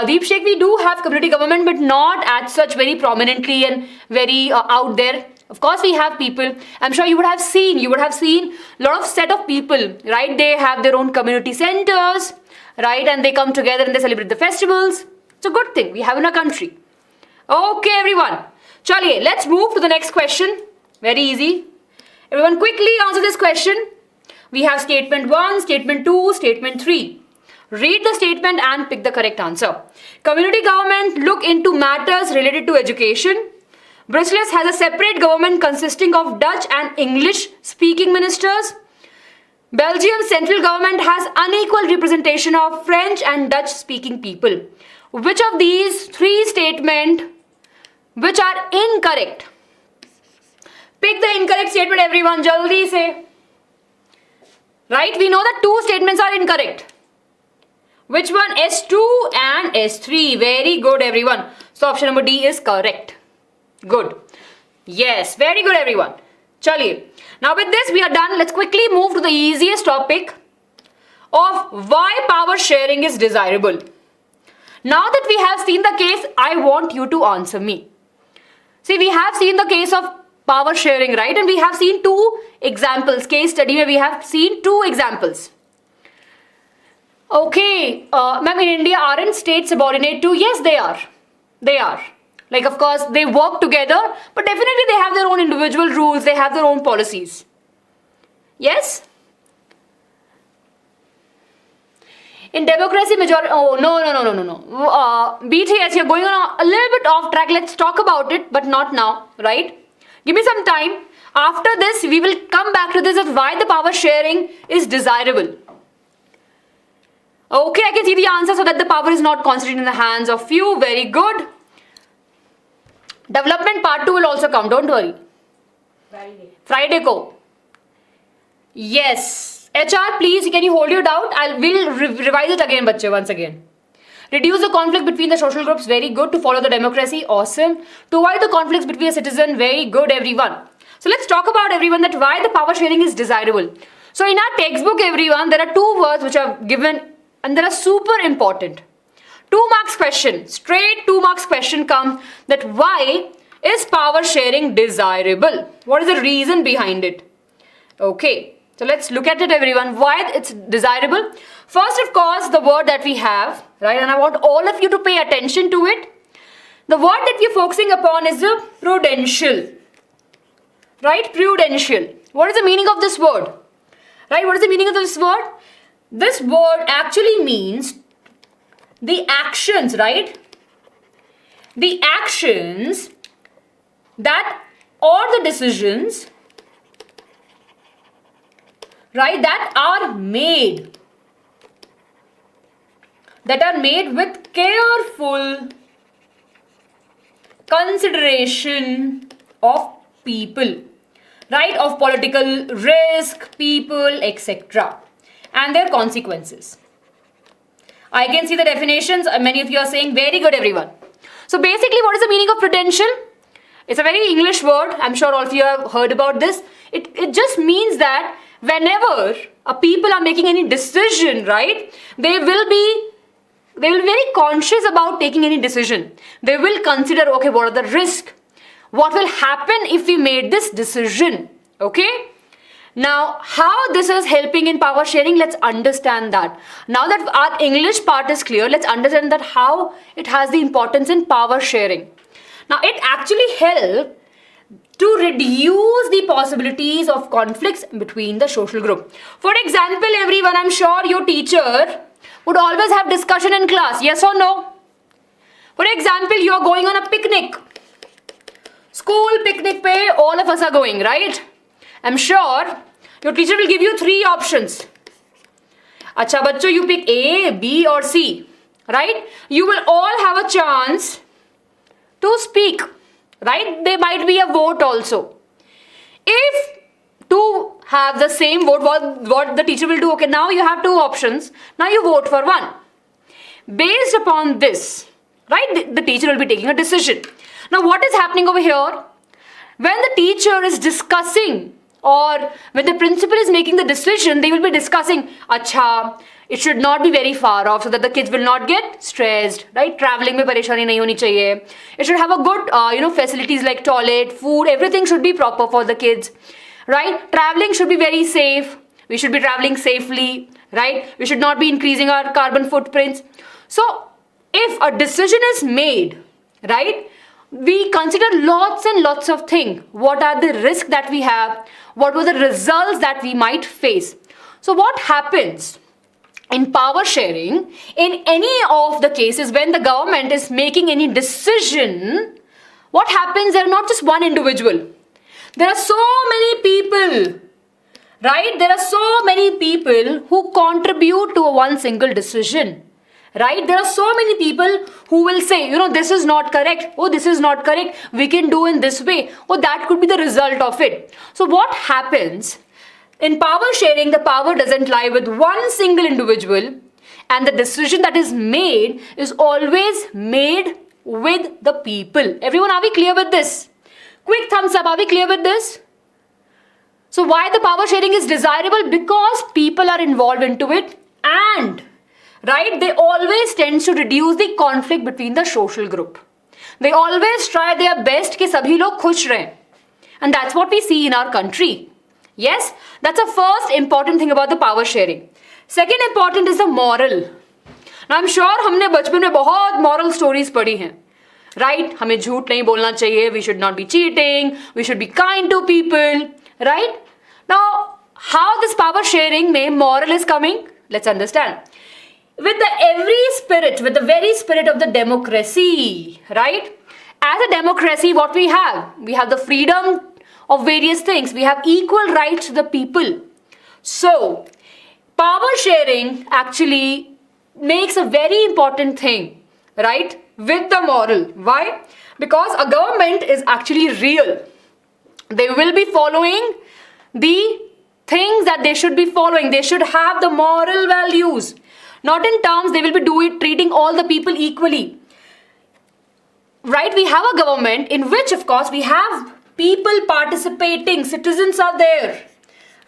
Deep Sheikh, we do have community government, but not as such very prominently and very out there. Of course, we have people. I'm sure you would have seen a lot of set of people, right? They have their own community centers, right? And they come together and they celebrate the festivals. It's a good thing we have in our country. Okay, everyone. Chaliye, let's move to the next question. Very easy. Everyone quickly answer this question. We have statement 1, statement 2, statement 3. Read the statement and pick the correct answer. Community government look into matters related to education. Brussels has a separate government consisting of Dutch and English speaking ministers. Belgium's central government has unequal representation of French and Dutch speaking people. Which of these 3 statements which are incorrect? Pick the incorrect statement, everyone. Jaldi say. Right? We know that 2 statements are incorrect. Which one? S2 and S3. Very good, everyone. So option number D is correct. Good. Yes, very good, everyone. Chaliye. Now with this we are done. Let's quickly move to the easiest topic of why power sharing is desirable. Now that we have seen the case, I want you to answer me. See, we have seen the case of power sharing, right? And we have seen 2 examples. Case study where we have seen 2 examples. Okay, ma'am, in India, aren't states subordinate to? Yes, they are. They are. Like, of course, they work together, but definitely they have their own individual rules, they have their own policies. Yes? In democracy, majority. Oh, no. BTS, you're going on a little bit off track. Let's talk about it, but not now, right? Give me some time. After this, we will come back to this of why the power sharing is desirable. Okay, I can see the answer so that the power is not concentrated in the hands of few. Very good. Development part 2 will also come. Don't worry. Friday ko. Yes. HR, please, can you hold your doubt? We'll revise it again, bache, once again. Reduce the conflict between the social groups. Very good. To follow the democracy. Awesome. To avoid the conflicts between a citizen. Very good, everyone. So let's talk about, everyone, that why the power sharing is desirable. So in our textbook, everyone, there are 2 words which are given and they are super important. 2 marks question. Straight 2 marks question comes that why is power sharing desirable? What is the reason behind it? Okay. So let's look at it, everyone. Why it's desirable? First, of course, the word that we have, right? And I want all of you to pay attention to it. The word that we're focusing upon is the prudential. Right? Prudential. What is the meaning of this word? Right? What is the meaning of this word? This word actually means the actions, right? The actions that or the decisions, right, that are made with careful consideration of people, right, of political risk, people, etc. and their consequences. I can see the definitions. Many of you are saying very good, everyone. So basically, what is the meaning of prudential? It's a very English word. I'm sure all of you have heard about this. It just means that whenever people are making any decision, right, they will be very conscious about taking any decision. They will consider, okay, what are the risks? What will happen if we made this decision? Okay? Now, how this is helping in power sharing, let's understand that. Now that our English part is clear, let's understand that how it has the importance in power sharing. Now, it actually helps to reduce the possibilities of conflicts between the social group. For example, everyone, I'm sure your teacher would always have discussion in class, yes or no? For example, you're going on a picnic. School picnic pe all of us are going, right? I'm sure your teacher will give you 3 options. Acha bachcho, you pick A, B or C, right? You will all have a chance to speak, right? There might be a vote also. If 2 have the same vote, what the teacher will do, okay, now you have 2 options. Now you vote for one. Based upon this, right, the teacher will be taking a decision. Now what is happening over here? When the teacher is discussing or when the principal is making the decision, they will be discussing, acha, it should not be very far off so that the kids will not get stressed, right? Traveling mein pareshani nahi honi chahiye. It should have a good, facilities like toilet, food, everything should be proper for the kids, right? Traveling should be very safe. We should be traveling safely, right? We should not be increasing our carbon footprints. So, if a decision is made, right, we consider lots and lots of things. What are the risks that we have? What were the results that we might face? So, what happens in power sharing in any of the cases when the government is making any decision? What happens? There are not just one individual. There are so many people, right? There are so many people who contribute to one single decision, right? There are so many people who will say, this is not correct. Oh, this is not correct. We can do in this way. Oh, that could be the result of it. So what happens? In power sharing, the power doesn't lie with one single individual, and the decision that is made is always made with the people. Everyone, are we clear with this? Quick thumbs up, are we clear with this? So why the power sharing is desirable? Because people are involved into it, and right, they always tend to reduce the conflict between the social group. They always try their best कि सभी लोग खुश रहें. And that's what we see in our country. Yes, that's the first important thing about the power sharing. Second important is the moral. Now I'm sure हमने बचपन में बहुत moral stories पढ़ी हैं. Right? हमें झूठ नहीं बोलना चाहिए. We should not be cheating. We should be kind to people. Right? Now, how this power sharing में moral is coming? Let's understand. With the very spirit of the democracy, right? As a democracy, what we have? We have the freedom of various things. We have equal rights to the people. So, power sharing actually makes a very important thing, right? With the moral. Why? Because a government is actually real. They will be following the things that they should be following. They should have the moral values. Not in terms they will be treating all the people equally. Right? We have a government in which, of course, we have people participating. Citizens are there.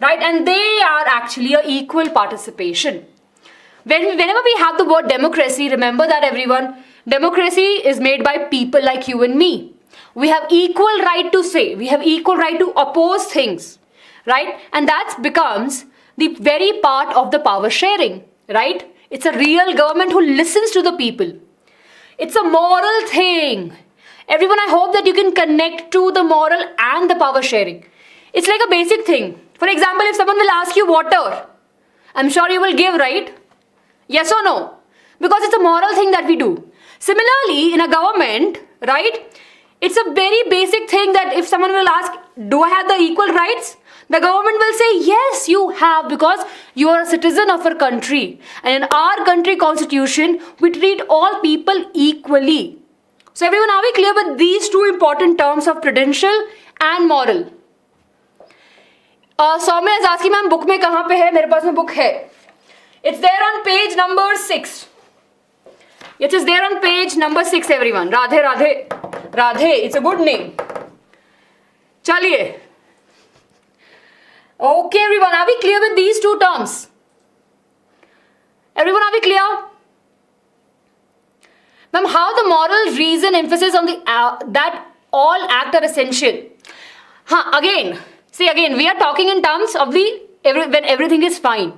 Right? And they are actually an equal participation. Whenever we have the word democracy, remember that everyone, democracy is made by people like you and me. We have equal right to say. We have equal right to oppose things. Right? And that becomes the very part of the power sharing. Right? It's a real government who listens to the people. It's a moral thing. Everyone, I hope that you can connect to the moral and the power sharing. It's like a basic thing. For example, if someone will ask you water, I'm sure you will give, right? Yes or no? Because it's a moral thing that we do. Similarly, in a government, right? It's a very basic thing that if someone will ask, do I have the equal rights? The government will say, yes, you have, because you are a citizen of our country. And in our country constitution, we treat all people equally. So everyone, are we clear with these two important terms of prudential and moral? Soumya is asking, ma'am, book में कहाँ पे है? मेरे पास में book है. It's there on page number 6. It is there on page number 6, everyone. Radhe, Radhe, Radhe. It's a good name. चलिए. Okay, everyone, are we clear with these two terms? Everyone, are we clear? Ma'am, how the moral reason emphasis on the that all act are essential. Again, we are talking in terms of when everything is fine.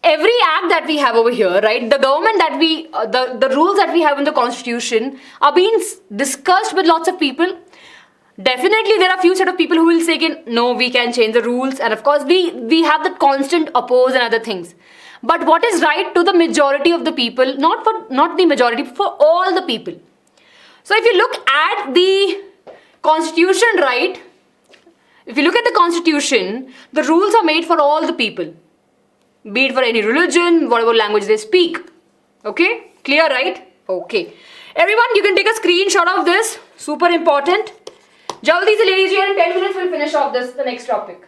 Every act that we have over here, right? The government that the rules that we have in the constitution are being discussed with lots of people. Definitely, there are few set of people who will say, no, we can change the rules. And of course, we have that constant oppose and other things. But what is right to the majority of the people, not the majority, for all the people. So if you look at the constitution, right? If you look at the constitution, the rules are made for all the people. Be it for any religion, whatever language they speak. Okay? Clear, right? Okay. Everyone, you can take a screenshot of this. Super important. Jaldi se le lijiye, in 10 minutes we'll finish off the next topic.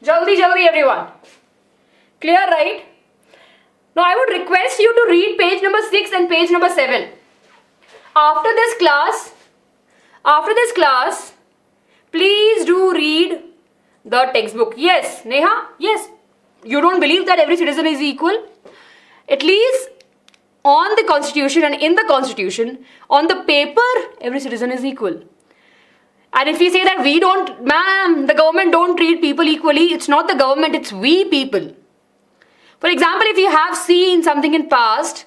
Jaldi, everyone. Clear, right? Now I would request you to read page number 6 and page number 7. After this class, please do read the textbook. Yes, Neha? Yes. You don't believe that every citizen is equal? At least on the constitution and in the constitution, on the paper, every citizen is equal. And if we say that we don't, ma'am, the government don't treat people equally, it's not the government, it's we people. For example, if you have seen something in past,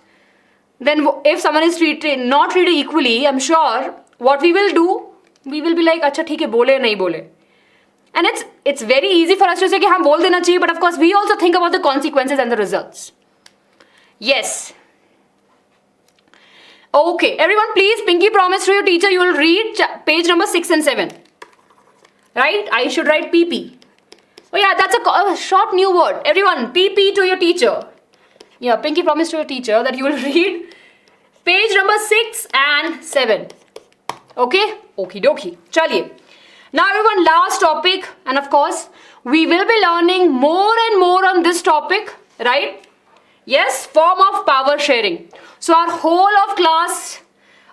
then if someone is not treated equally, I'm sure what we will do, we will be like, अच्छा ठीक है बोले नहीं बोले. And it's very easy for us to say कि हाँ बोल देना चाहिए, but of course we also think about the consequences and the results. Yes. Okay, everyone, please, Pinky promise to your teacher you will read page number 6 and 7. Right? I should write PP. Oh yeah, that's a short new word. Everyone, PP to your teacher. Yeah, Pinky promise to your teacher that you will read page number 6 and 7. Okay? Okie dokie. Chaliye. Now everyone, last topic, and of course, we will be learning more and more on this topic, right? Yes, form of power sharing. So our whole of class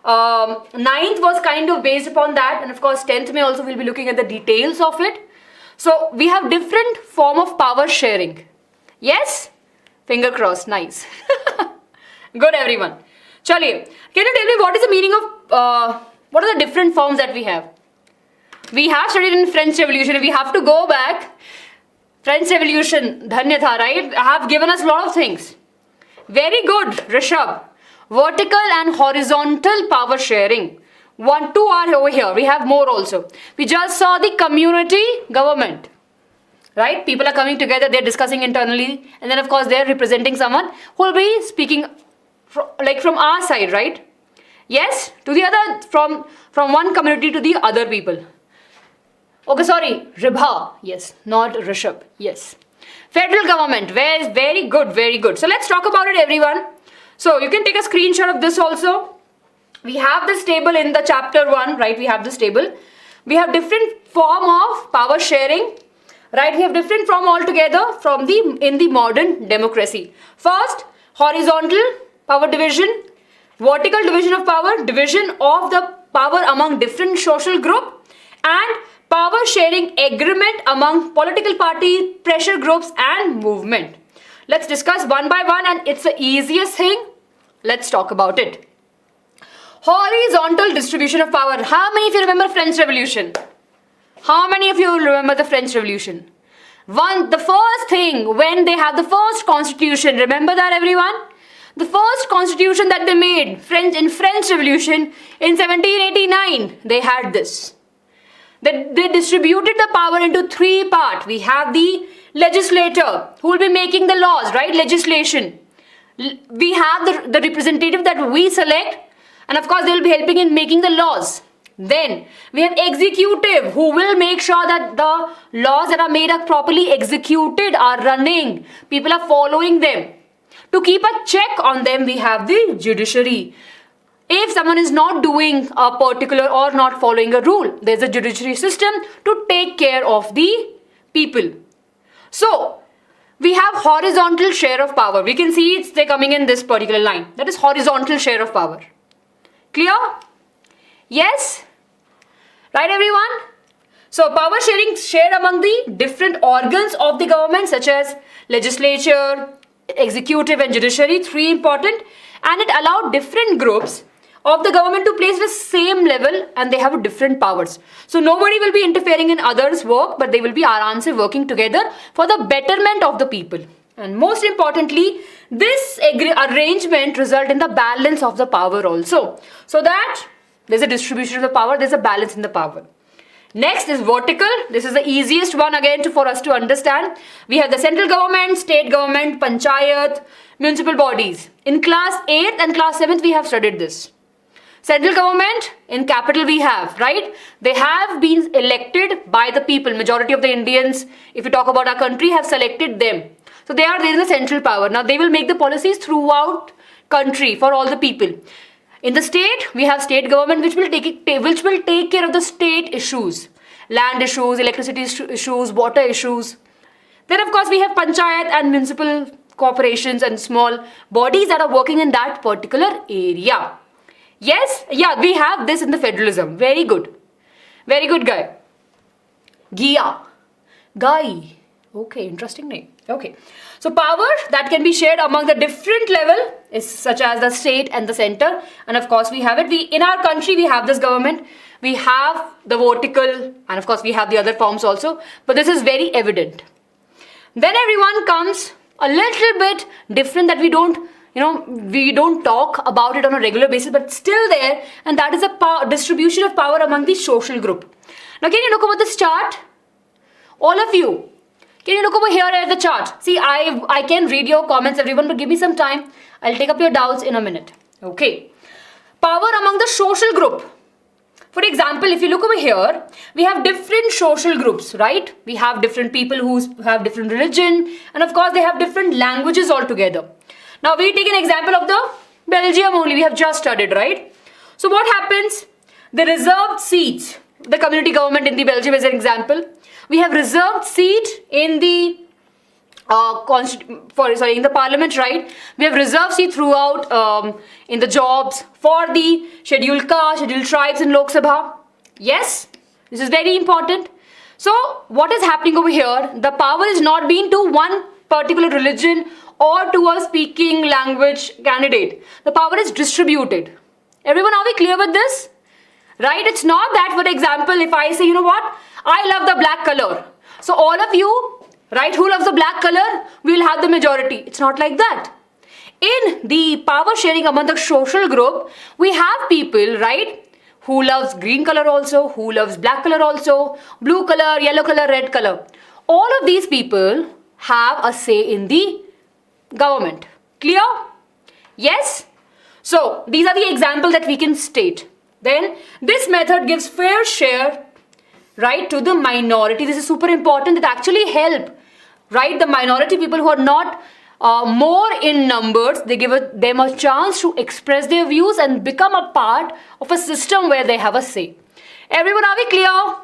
9th was kind of based upon that, and of course 10th may also will be looking at the details of it. So we have different form of power sharing. Yes? Finger crossed, nice. Good everyone. Chaliye, can you tell me what is the meaning of, what are the different forms that we have? We have studied in French Revolution. We have to go back. French Revolution, Dhanya tha, right? Have given us a lot of things. Very good, Rishabh. Vertical and horizontal power sharing. 1, 2 are over here. We have more also. We just saw the community government. Right? People are coming together. They're discussing internally. And then of course they're representing someone who will be speaking from our side, right? Yes? To the other, from one community to the other people. Okay, sorry, Ribha, yes, not Rishabh, yes. Federal government, very good, very good. So let's talk about it, everyone. So you can take a screenshot of this also. We have this table in the chapter 1, right? We have this table. We have different form of power sharing, right? We have different form altogether in the modern democracy. First, horizontal power division, vertical division of power, division of the power among different social group, and power sharing agreement among political party, pressure groups and movement. Let's discuss one by one, and it's the easiest thing. Let's talk about it. Horizontal distribution of power. How many of you remember French Revolution? How many of you remember the French Revolution? The first thing when they had the first constitution, remember that everyone? The first constitution that they made in French Revolution in 1789, they had this. They distributed the power into 3 parts. We have the legislator who will be making the laws, right? Legislation. We have the representative that we select, and of course they will be helping in making the laws. Then we have executive who will make sure that the laws that are made are properly executed, are running. People are following them. To keep a check on them, we have the judiciary. If someone is not doing a particular or not following a rule, there's a judiciary system to take care of the people. So, we have horizontal share of power. We can see they're coming in this particular line. That is horizontal share of power. Clear? Yes? Right, everyone? So, power sharing shared among the different organs of the government, such as legislature, executive and judiciary, 3 important, and it allowed different groups of the government to place the same level, and they have different powers. So nobody will be interfering in others' work, but they will be working together for the betterment of the people. And most importantly, this arrangement result in the balance of the power also. So that there's a distribution of the power, there's a balance in the power. Next is vertical. This is the easiest one again for us to understand. We have the central government, state government, panchayat, municipal bodies. In class 8th and class 7th, we have studied this. Central government, in capital we have, right? They have been elected by the people. Majority of the Indians, if we talk about our country, have selected them. So they are there in the central power. Now they will make the policies throughout country for all the people. In the state, we have state government which will take care of the state issues. Land issues, electricity issues, water issues. Then of course we have panchayat and municipal corporations and small bodies that are working in that particular area. Yes? Yeah, we have this in the federalism. Very good. Very good guy. Gia. Guy. Okay, interesting name. Okay. So power that can be shared among the different level is such as the state and the center. And of course we have it. In our country we have this government. we have the vertical, and of course we have the other forms also, but this is very evident. Then everyone comes a little bit different that we don't talk about it on a regular basis, but still there, and that is a distribution of power among the social group. Now can you look over this chart? All of you, can you look over here at the chart? See, I can read your comments, everyone, but give me some time. I'll take up your doubts in a minute. Okay. Power among the social group. For example, if you look over here, we have different social groups, right? We have different people who have different religion, and of course they have different languages altogether. Now we take an example of the Belgium only, we have just studied, right? So what happens? The reserved seats, the community government in the Belgium is an example. We have reserved seat in the in the parliament, right? We have reserved seat throughout in the jobs for the scheduled caste, scheduled tribes in Lok Sabha. Yes, this is very important. So what is happening over here? The power is not being to one particular religion or to a speaking language candidate. The power is distributed. Everyone, are we clear with this? Right? It's not that, for example, if I say, you know what? I love the black color. So all of you, right, who loves the black color, we will have the majority. It's not like that. In the power sharing among the social group, we have people, right, who loves green color also, who loves black color also, blue color, yellow color, red color. All of these people have a say in the government. Clear? Yes? So, these are the examples that we can state. Then, this method gives fair share, right, to the minority. This is super important. It actually help, right, the minority people who are not more in numbers. They give them a chance to express their views and become a part of a system where they have a say. Everyone, are we clear?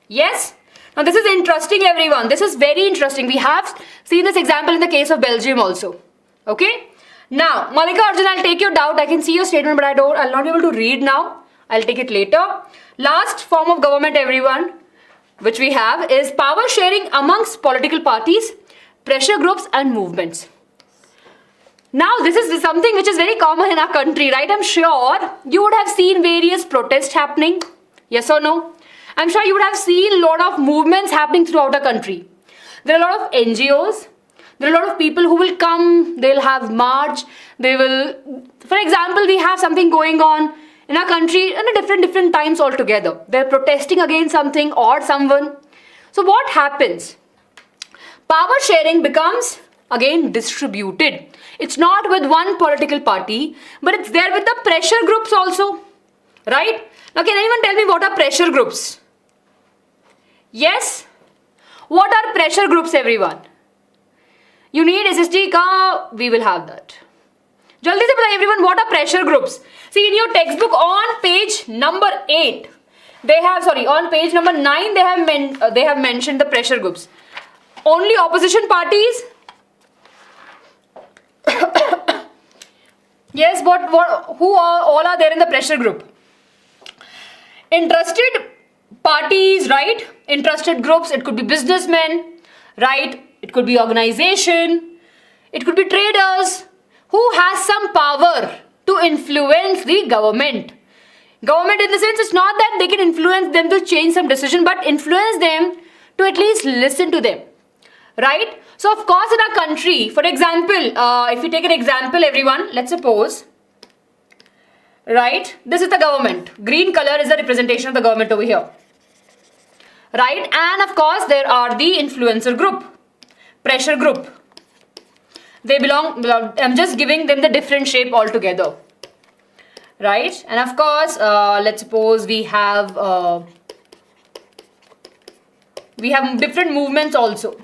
Yes? Now this is interesting, everyone. This is very interesting. We have seen this example in the case of Belgium also. Okay? Now, Malika Arjun, I'll take your doubt. I can see your statement, but I'll not be able to read now. I'll take it later. Last form of government, everyone, which we have is power sharing amongst political parties, pressure groups and movements. Now, this is something which is very common in our country, right? I'm sure you would have seen various protests happening. Yes or no? I'm sure you would have seen a lot of movements happening throughout our country. There are a lot of NGOs. There are a lot of people who will come. They'll have march. They will, for example, we have something going on in our country and at different times altogether. They're protesting against something or someone. So what happens? Power sharing becomes again distributed. It's not with one political party, but it's there with the pressure groups also. Right? Now can anyone tell me what are pressure groups? Yes? What are pressure groups, everyone? You need SST ka, we will have that. Jaldi se बताइए everyone, what are pressure groups? See, in your textbook on page number 8, on page number 9, they have mentioned the pressure groups. Only opposition parties. Yes, who all are there in the pressure group? Interested parties, right? Interested groups. It could be businessmen, right? It could be organization. It could be traders who has some power to influence the government. Government in the sense, it's not that they can influence them to change some decision, but influence them to at least listen to them. Right? So, of course, in our country, for example, if we take an example, everyone, let's suppose, right, this is the government. Green color is the representation of the government over here. Right? And of course, there are the influencer group, pressure group. They belong, I'm just giving them the different shape altogether. Right? And of course, let's suppose we have different movements also.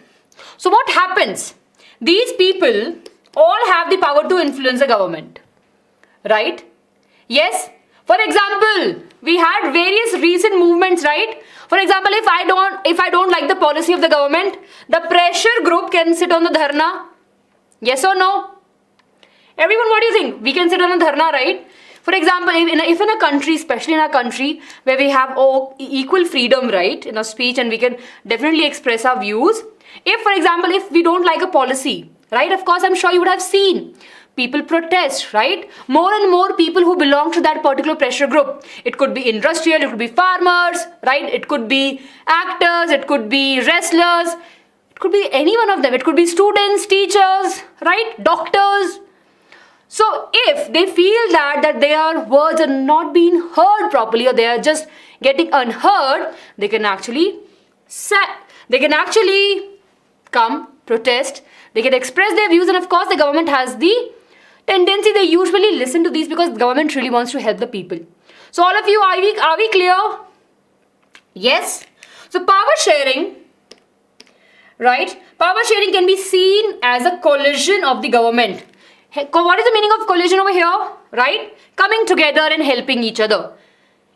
So what happens? These people all have the power to influence the government. Right? Yes? For example, we had various recent movements, right? For example, if I don't like the policy of the government, the pressure group can sit on the dharna. Yes or no? Everyone, what do you think? We can sit on the dharna, right? For example, if in a country, especially in our country, where we have equal freedom, right, in our speech, and we can definitely express our views. If, for example, if we don't like a policy, right, of course, I'm sure you would have seen people protest, right? More and more people who belong to that particular pressure group. It could be industrial, it could be farmers, right? It could be actors, it could be wrestlers, it could be any one of them. It could be students, teachers, right? Doctors. So if they feel that their words are not being heard properly, or they are just getting unheard, they can actually come, protest, they can express their views, and of course the government has the tendency, they usually listen to these because the government really wants to help the people. So all of you, are we clear? Yes? So power sharing, right? Power sharing can be seen as a collision of the government. What is the meaning of collision over here? Right? Coming together and helping each other.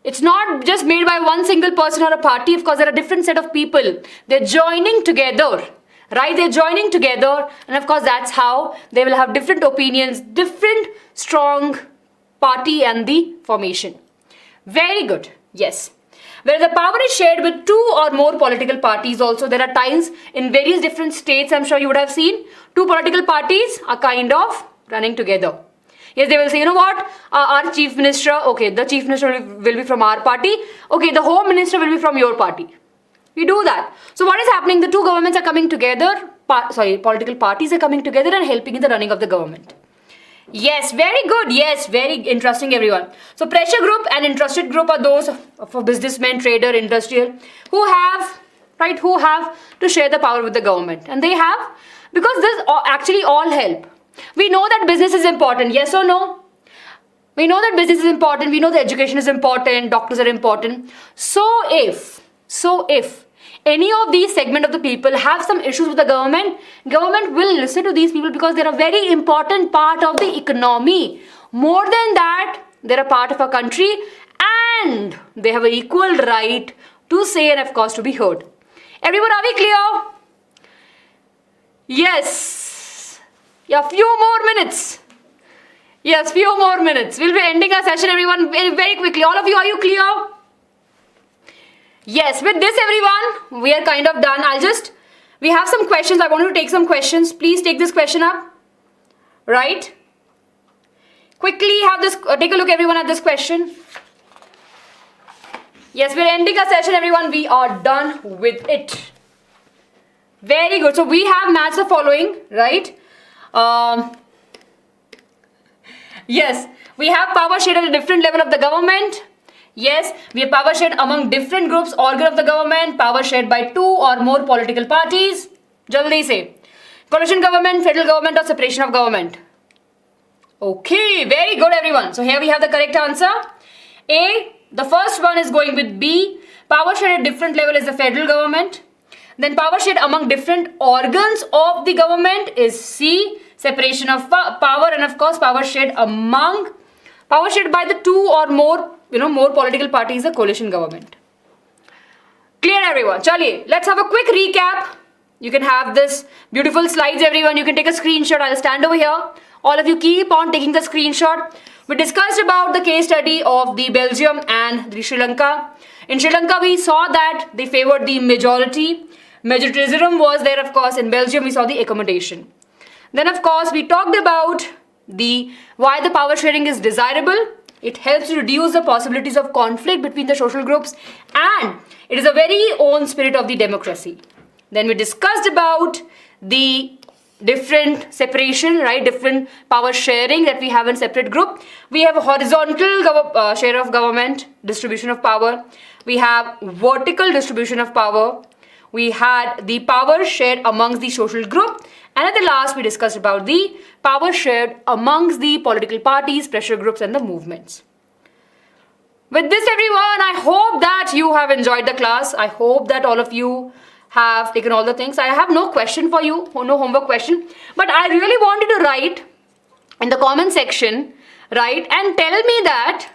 It's not just made by one single person or a party. Of course, there are different set of people. They're joining together. Right? They're joining together. And of course, that's how they will have different opinions, different strong party and the formation. Very good. Yes. Where the power is shared with two or more political parties also. There are times in various different states, I'm sure you would have seen, two political parties are kind of running together. Yes, they will say, you know what, our chief minister, okay, the chief minister will be from our party, okay, the home minister will be from your party. We do that. So what is happening? The two governments are coming together, political parties are coming together and helping in the running of the government. Yes, very good. Yes, very interesting, everyone. So pressure group and interested group are those for businessmen, trader, industrial, who have to share the power with the government. And they have, because this actually all help. We know that business is important, yes or no? We know that business is important, we know that education is important, doctors are important. So if any of these segment of the people have some issues with the government will listen to these people because they're a very important part of the economy. More than that, they're a part of a country and they have an equal right to say and of course to be heard. Everyone, are we clear? Yes. Yeah, few more minutes. Yes, few more minutes. We'll be ending our session, everyone, very, very quickly. All of you, are you clear? Yes, with this, everyone, we are kind of done. We have some questions. I want you to take some questions. Please take this question up. Right? Quickly have this, take a look, everyone, at this question. Yes, we're ending our session, everyone. We are done with it. Very good. So we have matched the following, right? Yes, we have power shared at a different level of the government. Yes, we have power shared among different groups, organ of the government, power shared by two or more political parties. Jaldi say, coalition government, federal government, or separation of government. Okay, very good, everyone. So here we have the correct answer. A, the first one is going with B. Power shared at different level is the federal government. Then power shared among different organs of the government is C, separation of power, and of course power shared by the two or more, more political parties, the coalition government. Clear, everyone? Chaliye, let's have a quick recap. You can have this beautiful slides, everyone. You can take a screenshot. I'll stand over here. All of you keep on taking the screenshot. We discussed about the case study of the Belgium and the Sri Lanka. In Sri Lanka, we saw that they favored the majority. Majoritarism was there, of course. In Belgium, we saw the accommodation. Then, of course, we talked about why the power sharing is desirable. It helps to reduce the possibilities of conflict between the social groups, and it is a very own spirit of the democracy. Then we discussed about the different separation, right? Different power sharing that we have in separate group. We have a horizontal share of government, distribution of power. We have vertical distribution of power. We had the power shared amongst the social group. And at the last, we discussed about the power shared amongst the political parties, pressure groups, and the movements. With this, everyone, I hope that you have enjoyed the class. I hope that all of you have taken all the things. I have no question for you, no homework question. But I really want you to write in the comment section, right, and tell me that,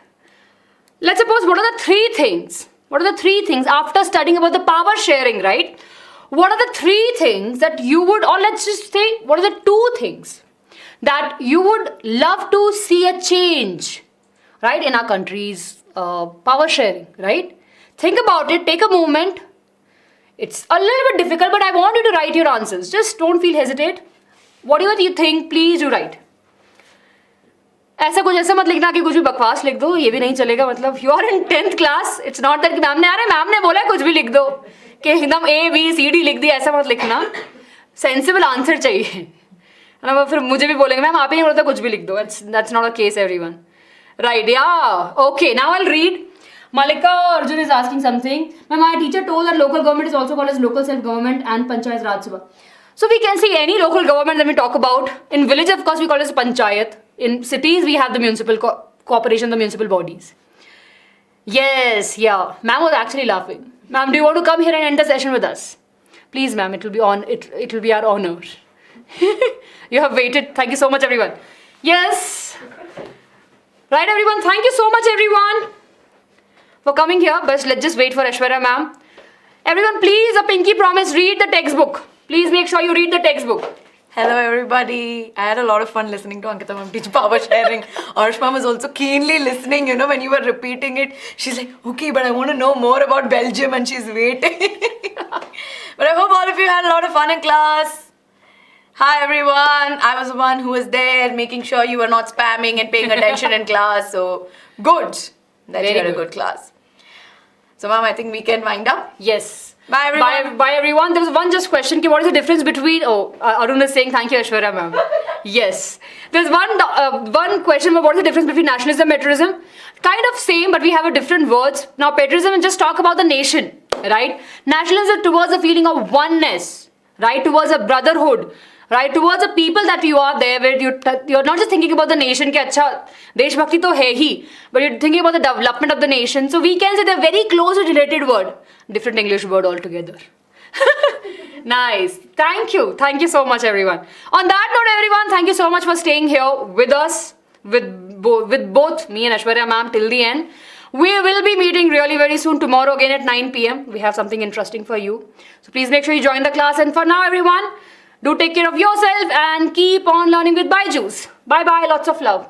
let's suppose, what are the three things? What are the three things after studying about the power sharing, right? What are the three things that you would, or let's just say, what are the two things that you would love to see a change, right, in our country's power sharing, right? Think about it, take a moment. It's a little bit difficult, but I want you to write your answers. Just don't feel hesitate. Whatever you think, please do write. ऐसा कुछ ऐसा मत लिखना कि कुछ भी बकवास लिख दो, ये भी नहीं चलेगा. मतलब you are in 10th class, it's not that ma'am ने बोला है कुछ भी लिख दो कि एकदम ABCD लिख दिया, ऐसा मत लिखना. सेंसिबल आंसर चाहिए ना. वो फिर मुझे भी बोलेंगे मैम आप ही नहीं बोलते कुछ भी लिख दो. That's not a case everyone. Right, yeah. Okay, now I'll read. Malika Arjun is asking something. My teacher told that local government is also called as local self-government and Panchayat Raj Sabha. So we can see any local government that we talk about. In village, of course, we call it as Panchayat. In cities, we have the municipal corporation, the municipal bodies. Yes, yeah. Ma'am was actually laughing. Ma'am, do you want to come here and end the session with us? Please, ma'am, it will be it will be our honor. You have waited. Thank you so much, everyone. Yes. Right, everyone. Thank you so much, everyone, for coming here. But let's just wait for Aishwarya ma'am. Everyone, please, a pinky promise, read the textbook. Please make sure you read the textbook. Hello everybody. I had a lot of fun listening to Ankita ma'am teach power sharing. Arsh ma'am was also keenly listening, when you were repeating it. She's like, okay, but I want to know more about Belgium, and she's waiting. But I hope all of you had a lot of fun in class. Hi everyone, I was the one who was there making sure you were not spamming and paying attention in class. So good that Very you had a good. good class. So ma'am, I think we can wind up. Yes. Bye everyone. Bye everyone. There was one just question. What is the difference between? Arun is saying thank you, Aishwarya ma'am. Yes. There's one question about what is the difference between nationalism and patriotism. Kind of same, but we have a different words. Now patriotism is just talk about the nation, right? Nationalism is towards a feeling of oneness, right? Towards a brotherhood. Right, towards the people that you are there with, you're not just thinking about the nation कि अच्छा देशभक्ति तो है ही, but you're thinking about the development of the nation. So we can say they're very closely related word, different English word altogether. Nice. Thank you so much, everyone. On that note, everyone, thank you so much for staying here with us, with both me and Aishwarya ma'am till the end. We will be meeting really very soon tomorrow again at 9 p.m. We have something interesting for you. So please make sure you join the class. And for now, everyone, do take care of yourself and keep on learning with Byju's. Bye bye. Lots of love.